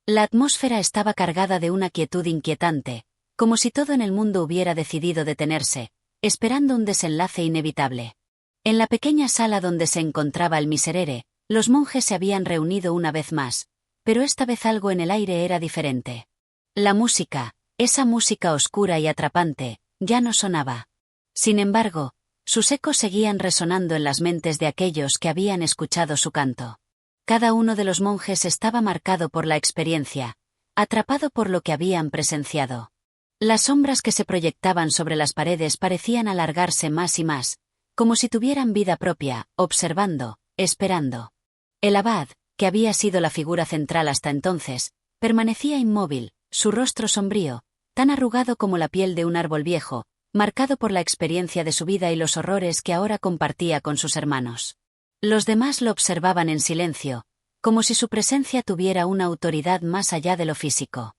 La atmósfera estaba cargada de una quietud inquietante, como si todo en el mundo hubiera decidido detenerse, esperando un desenlace inevitable. En la pequeña sala donde se encontraba el Miserere, los monjes se habían reunido una vez más, pero esta vez algo en el aire era diferente. La música, esa música oscura y atrapante, ya no sonaba. Sin embargo, sus ecos seguían resonando en las mentes de aquellos que habían escuchado su canto. Cada uno de los monjes estaba marcado por la experiencia, atrapado por lo que habían presenciado. Las sombras que se proyectaban sobre las paredes parecían alargarse más y más, como si tuvieran vida propia, observando, esperando. El abad, que había sido la figura central hasta entonces, permanecía inmóvil, su rostro sombrío, tan arrugado como la piel de un árbol viejo, marcado por la experiencia de su vida y los horrores que ahora compartía con sus hermanos. Los demás lo observaban en silencio, como si su presencia tuviera una autoridad más allá de lo físico.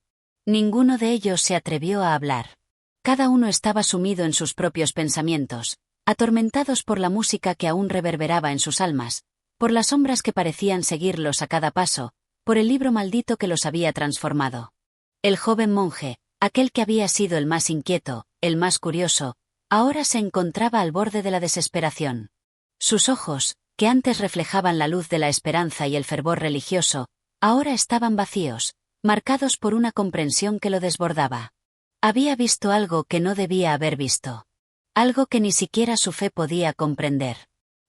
Ninguno de ellos se atrevió a hablar. Cada uno estaba sumido en sus propios pensamientos, atormentados por la música que aún reverberaba en sus almas, por las sombras que parecían seguirlos a cada paso, por el libro maldito que los había transformado. El joven monje, aquel que había sido el más inquieto, el más curioso, ahora se encontraba al borde de la desesperación. Sus ojos, que antes reflejaban la luz de la esperanza y el fervor religioso, ahora estaban vacíos, marcados por una comprensión que lo desbordaba. Había visto algo que no debía haber visto. Algo que ni siquiera su fe podía comprender.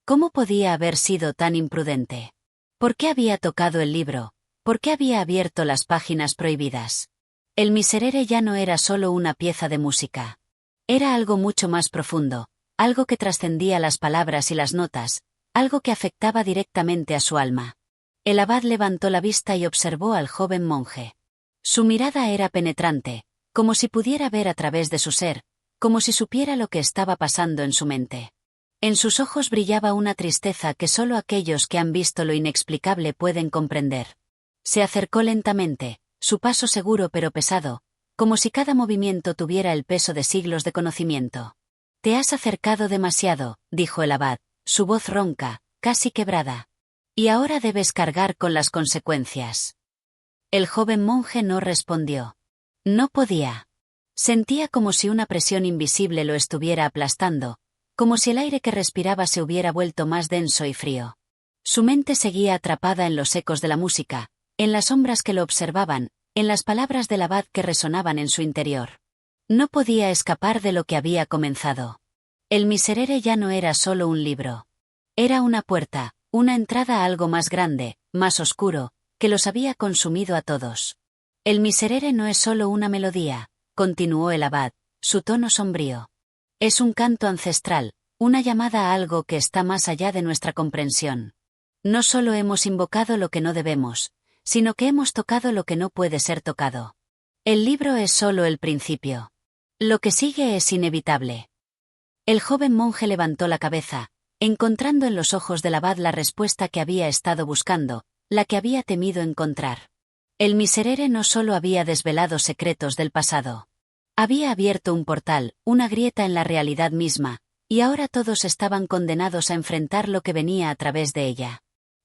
¿Cómo podía haber sido tan imprudente? ¿Por qué había tocado el libro? ¿Por qué había abierto las páginas prohibidas? El Miserere ya no era solo una pieza de música. Era algo mucho más profundo, algo que trascendía las palabras y las notas, algo que afectaba directamente a su alma. El abad levantó la vista y observó al joven monje. Su mirada era penetrante, como si pudiera ver a través de su ser, como si supiera lo que estaba pasando en su mente. En sus ojos brillaba una tristeza que solo aquellos que han visto lo inexplicable pueden comprender. Se acercó lentamente, su paso seguro pero pesado, como si cada movimiento tuviera el peso de siglos de conocimiento. «Te has acercado demasiado», dijo el abad, su voz ronca, casi quebrada. «Y ahora debes cargar con las consecuencias». El joven monje no respondió. No podía. Sentía como si una presión invisible lo estuviera aplastando, como si el aire que respiraba se hubiera vuelto más denso y frío. Su mente seguía atrapada en los ecos de la música, en las sombras que lo observaban, en las palabras del abad que resonaban en su interior. No podía escapar de lo que había comenzado. El Miserere ya no era solo un libro. Era una puerta, una entrada a algo más grande, más oscuro, que los había consumido a todos. El Miserere no es solo una melodía, continuó el abad, su tono sombrío. Es un canto ancestral, una llamada a algo que está más allá de nuestra comprensión. No solo hemos invocado lo que no debemos, sino que hemos tocado lo que no puede ser tocado. El libro es solo el principio. Lo que sigue es inevitable. El joven monje levantó la cabeza, encontrando en los ojos del abad la respuesta que había estado buscando, la que había temido encontrar. El Miserere no solo había desvelado secretos del pasado. Había abierto un portal, una grieta en la realidad misma, y ahora todos estaban condenados a enfrentar lo que venía a través de ella.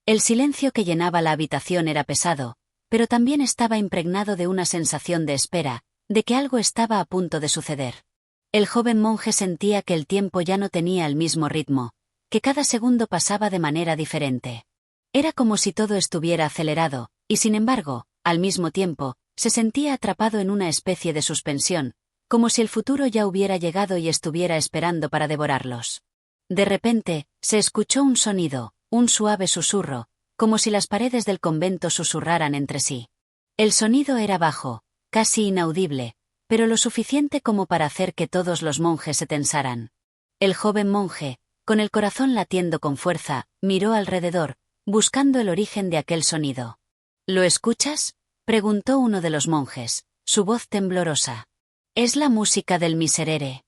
El silencio que llenaba la habitación era pesado, pero también estaba impregnado de una sensación de espera, de que algo estaba a punto de suceder. El joven monje sentía que el tiempo ya no tenía el mismo ritmo, que cada segundo pasaba de manera diferente. Era como si todo estuviera acelerado, y sin embargo, al mismo tiempo, se sentía atrapado en una especie de suspensión, como si el futuro ya hubiera llegado y estuviera esperando para devorarlos. De repente, se escuchó un sonido, un suave susurro, como si las paredes del convento susurraran entre sí. El sonido era bajo, casi inaudible, pero lo suficiente como para hacer que todos los monjes se tensaran. El joven monje, con el corazón latiendo con fuerza, miró alrededor, buscando el origen de aquel sonido. ¿Lo escuchas?, preguntó uno de los monjes, su voz temblorosa. Es la música del Miserere.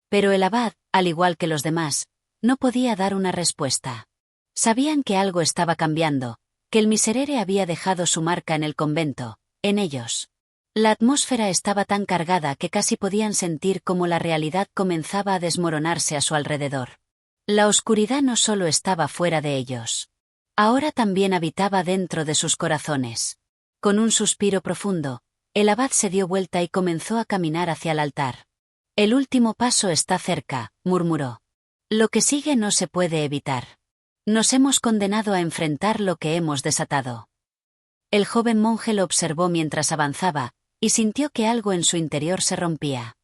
Pero el abad, al igual que los demás, no podía dar una respuesta. Sabían que algo estaba cambiando, que el Miserere había dejado su marca en el convento, en ellos. La atmósfera estaba tan cargada que casi podían sentir cómo la realidad comenzaba a desmoronarse a su alrededor. La oscuridad no solo estaba fuera de ellos. Ahora también habitaba dentro de sus corazones. Con un suspiro profundo, el abad se dio vuelta y comenzó a caminar hacia el altar. El último paso está cerca, murmuró. Lo que sigue no se puede evitar. Nos hemos condenado a enfrentar lo que hemos desatado. El joven monje lo observó mientras avanzaba, y sintió que algo en su interior se rompía.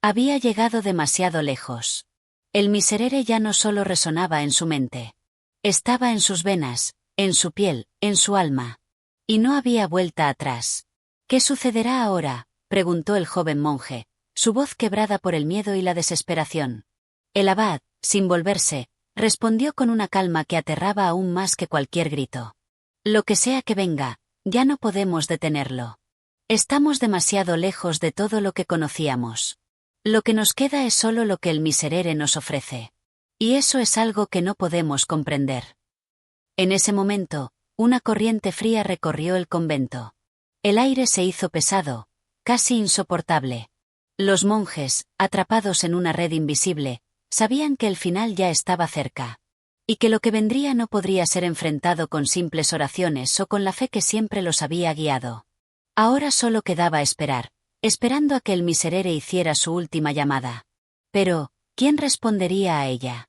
Había llegado demasiado lejos. El Miserere ya no solo resonaba en su mente. Estaba en sus venas, en su piel, en su alma. Y no había vuelta atrás. ¿Qué sucederá ahora?, preguntó el joven monje, su voz quebrada por el miedo y la desesperación. El abad, sin volverse, respondió con una calma que aterraba aún más que cualquier grito. Lo que sea que venga, ya no podemos detenerlo. Estamos demasiado lejos de todo lo que conocíamos. Lo que nos queda es solo lo que el Miserere nos ofrece. Y eso es algo que no podemos comprender. En ese momento, una corriente fría recorrió el convento. El aire se hizo pesado, casi insoportable. Los monjes, atrapados en una red invisible, sabían que el final ya estaba cerca. Y que lo que vendría no podría ser enfrentado con simples oraciones o con la fe que siempre los había guiado. Ahora solo quedaba esperar, esperando a que el Miserere hiciera su última llamada. Pero, ¿quién respondería a ella?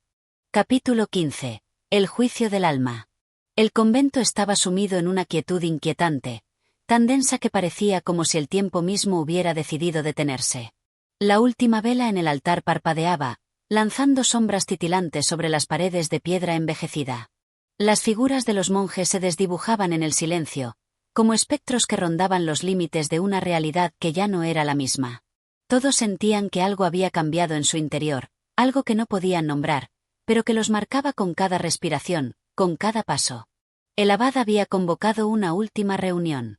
Capítulo 15. El juicio del alma. El convento estaba sumido en una quietud inquietante, tan densa que parecía como si el tiempo mismo hubiera decidido detenerse. La última vela en el altar parpadeaba, lanzando sombras titilantes sobre las paredes de piedra envejecida. Las figuras de los monjes se desdibujaban en el silencio, como espectros que rondaban los límites de una realidad que ya no era la misma. Todos sentían que algo había cambiado en su interior, algo que no podían nombrar, pero que los marcaba con cada respiración, con cada paso. El abad había convocado una última reunión.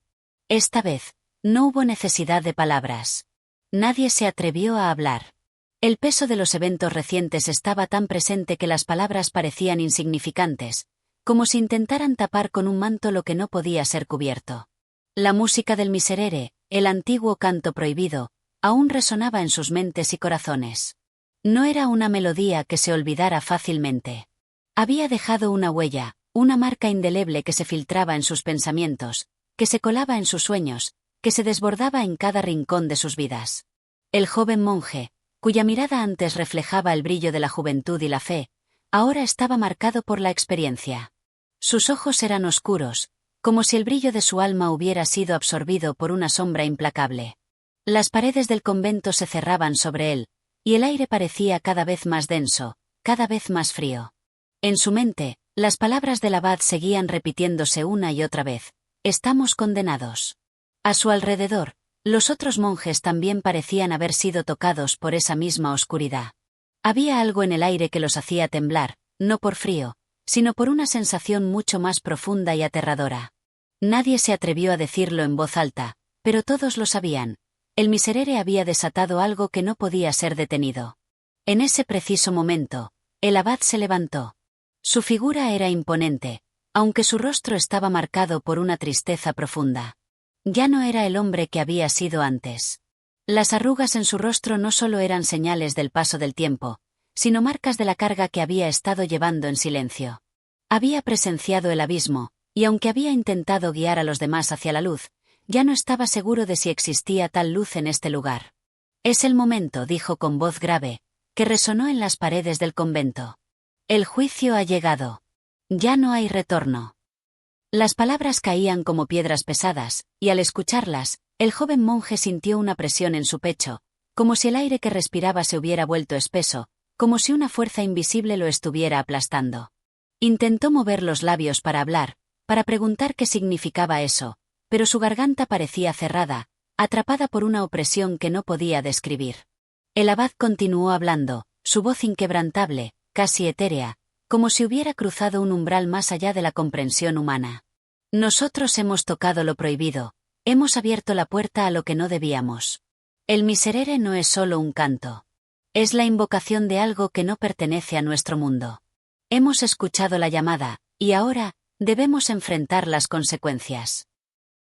Esta vez, no hubo necesidad de palabras. Nadie se atrevió a hablar. El peso de los eventos recientes estaba tan presente que las palabras parecían insignificantes, como si intentaran tapar con un manto lo que no podía ser cubierto. La música del Miserere, el antiguo canto prohibido, aún resonaba en sus mentes y corazones. No era una melodía que se olvidara fácilmente. Había dejado una huella, una marca indeleble que se filtraba en sus pensamientos, que se colaba en sus sueños, que se desbordaba en cada rincón de sus vidas. El joven monje, cuya mirada antes reflejaba el brillo de la juventud y la fe, ahora estaba marcado por la experiencia. Sus ojos eran oscuros, como si el brillo de su alma hubiera sido absorbido por una sombra implacable. Las paredes del convento se cerraban sobre él, y el aire parecía cada vez más denso, cada vez más frío. En su mente, las palabras del abad seguían repitiéndose una y otra vez: «Estamos condenados». A su alrededor, los otros monjes también parecían haber sido tocados por esa misma oscuridad. Había algo en el aire que los hacía temblar, no por frío, sino por una sensación mucho más profunda y aterradora. Nadie se atrevió a decirlo en voz alta, pero todos lo sabían. El Miserere había desatado algo que no podía ser detenido. En ese preciso momento, el abad se levantó. Su figura era imponente, aunque su rostro estaba marcado por una tristeza profunda. Ya no era el hombre que había sido antes. Las arrugas en su rostro no solo eran señales del paso del tiempo, sino marcas de la carga que había estado llevando en silencio. Había presenciado el abismo, y aunque había intentado guiar a los demás hacia la luz, ya no estaba seguro de si existía tal luz en este lugar. «Es el momento», dijo con voz grave, que resonó en las paredes del convento. «El juicio ha llegado. Ya no hay retorno». Las palabras caían como piedras pesadas, y al escucharlas, el joven monje sintió una presión en su pecho, como si el aire que respiraba se hubiera vuelto espeso, como si una fuerza invisible lo estuviera aplastando. Intentó mover los labios para hablar, para preguntar qué significaba eso, pero su garganta parecía cerrada, atrapada por una opresión que no podía describir. El abad continuó hablando, su voz inquebrantable, casi etérea, como si hubiera cruzado un umbral más allá de la comprensión humana. «Nosotros hemos tocado lo prohibido, hemos abierto la puerta a lo que no debíamos. El Miserere no es solo un canto. Es la invocación de algo que no pertenece a nuestro mundo. Hemos escuchado la llamada, y ahora, debemos enfrentar las consecuencias».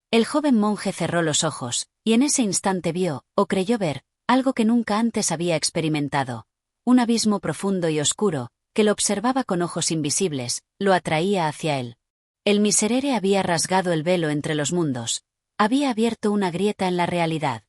El joven monje cerró los ojos, y en ese instante vio, o creyó ver, algo que nunca antes había experimentado. Un abismo profundo y oscuro, que lo observaba con ojos invisibles, lo atraía hacia él. El Miserere había rasgado el velo entre los mundos, había abierto una grieta en la realidad.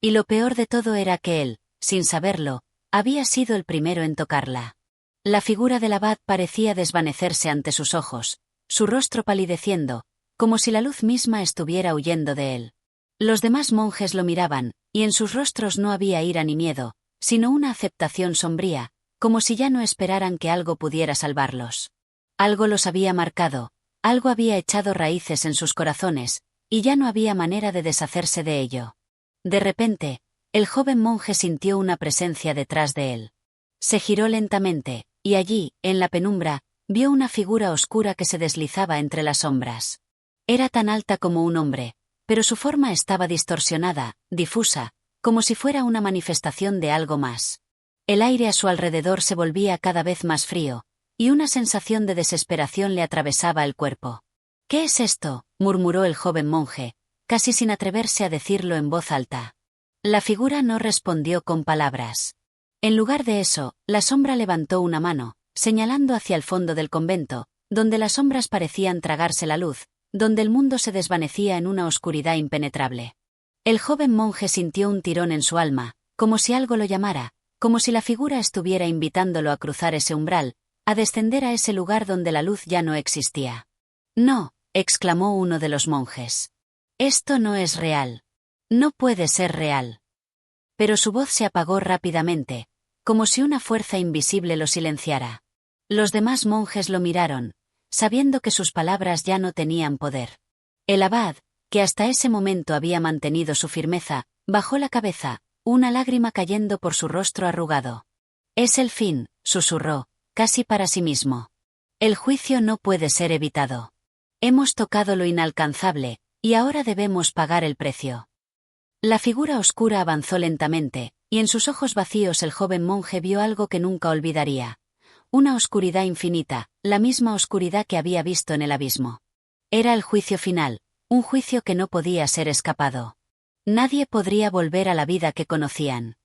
Y lo peor de todo era que él, sin saberlo, había sido el primero en tocarla. La figura del abad parecía desvanecerse ante sus ojos, su rostro palideciendo, como si la luz misma estuviera huyendo de él. Los demás monjes lo miraban, y en sus rostros no había ira ni miedo, sino una aceptación sombría, como si ya no esperaran que algo pudiera salvarlos. Algo los había marcado, algo había echado raíces en sus corazones, y ya no había manera de deshacerse de ello. De repente, el joven monje sintió una presencia detrás de él. Se giró lentamente, y allí, en la penumbra, vio una figura oscura que se deslizaba entre las sombras. Era tan alta como un hombre, pero su forma estaba distorsionada, difusa, como si fuera una manifestación de algo más. El aire a su alrededor se volvía cada vez más frío, y una sensación de desesperación le atravesaba el cuerpo. «¿Qué es esto?», murmuró el joven monje, casi sin atreverse a decirlo en voz alta. La figura no respondió con palabras. En lugar de eso, la sombra levantó una mano, señalando hacia el fondo del convento, donde las sombras parecían tragarse la luz, donde el mundo se desvanecía en una oscuridad impenetrable. El joven monje sintió un tirón en su alma, como si algo lo llamara, como si la figura estuviera invitándolo a cruzar ese umbral, a descender a ese lugar donde la luz ya no existía. «No», exclamó uno de los monjes. «Esto no es real. No puede ser real». Pero su voz se apagó rápidamente, como si una fuerza invisible lo silenciara. Los demás monjes lo miraron, sabiendo que sus palabras ya no tenían poder. El abad, que hasta ese momento había mantenido su firmeza, bajó la cabeza, una lágrima cayendo por su rostro arrugado. «Es el fin», susurró, casi para sí mismo. «El juicio no puede ser evitado. Hemos tocado lo inalcanzable, y ahora debemos pagar el precio». La figura oscura avanzó lentamente, y en sus ojos vacíos el joven monje vio algo que nunca olvidaría. Una oscuridad infinita, la misma oscuridad que había visto en el abismo. Era el juicio final, un juicio que no podía ser escapado. Nadie podría volver a la vida que conocían.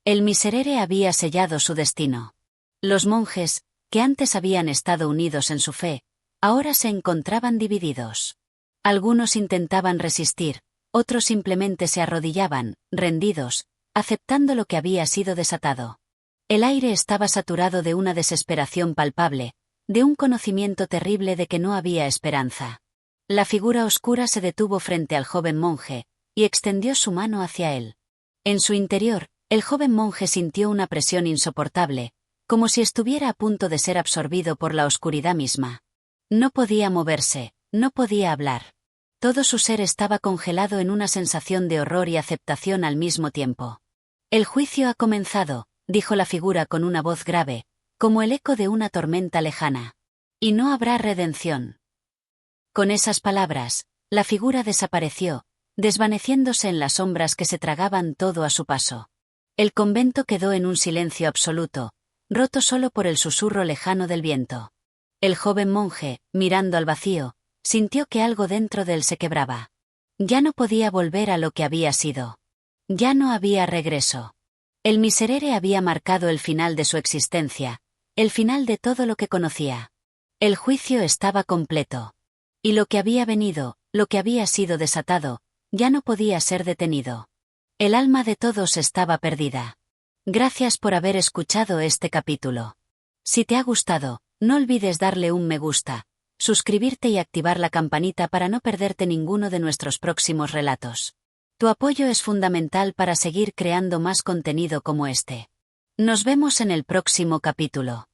El miserere había sellado su destino. Los monjes, que antes habían estado unidos en su fe, ahora se encontraban divididos. Algunos intentaban resistir, otros simplemente se arrodillaban, rendidos, aceptando lo que había sido desatado. El aire estaba saturado de una desesperación palpable, de un conocimiento terrible de que no había esperanza. La figura oscura se detuvo frente al joven monje, y extendió su mano hacia él. En su interior, el joven monje sintió una presión insoportable, como si estuviera a punto de ser absorbido por la oscuridad misma. No podía moverse, no podía hablar. Todo su ser estaba congelado en una sensación de horror y aceptación al mismo tiempo. El juicio ha comenzado, dijo la figura con una voz grave, como el eco de una tormenta lejana. Y no habrá redención. Con esas palabras, la figura desapareció, desvaneciéndose en las sombras que se tragaban todo a su paso. El convento quedó en un silencio absoluto, roto solo por el susurro lejano del viento. El joven monje, mirando al vacío, sintió que algo dentro de él se quebraba. Ya no podía volver a lo que había sido. Ya no había regreso. El miserere había marcado el final de su existencia, el final de todo lo que conocía. El juicio estaba completo. Y lo que había venido, lo que había sido desatado, ya no podía ser detenido. El alma de todos estaba perdida. Gracias por haber escuchado este capítulo. Si te ha gustado, no olvides darle un me gusta, suscribirte y activar la campanita para no perderte ninguno de nuestros próximos relatos. Tu apoyo es fundamental para seguir creando más contenido como este. Nos vemos en el próximo capítulo.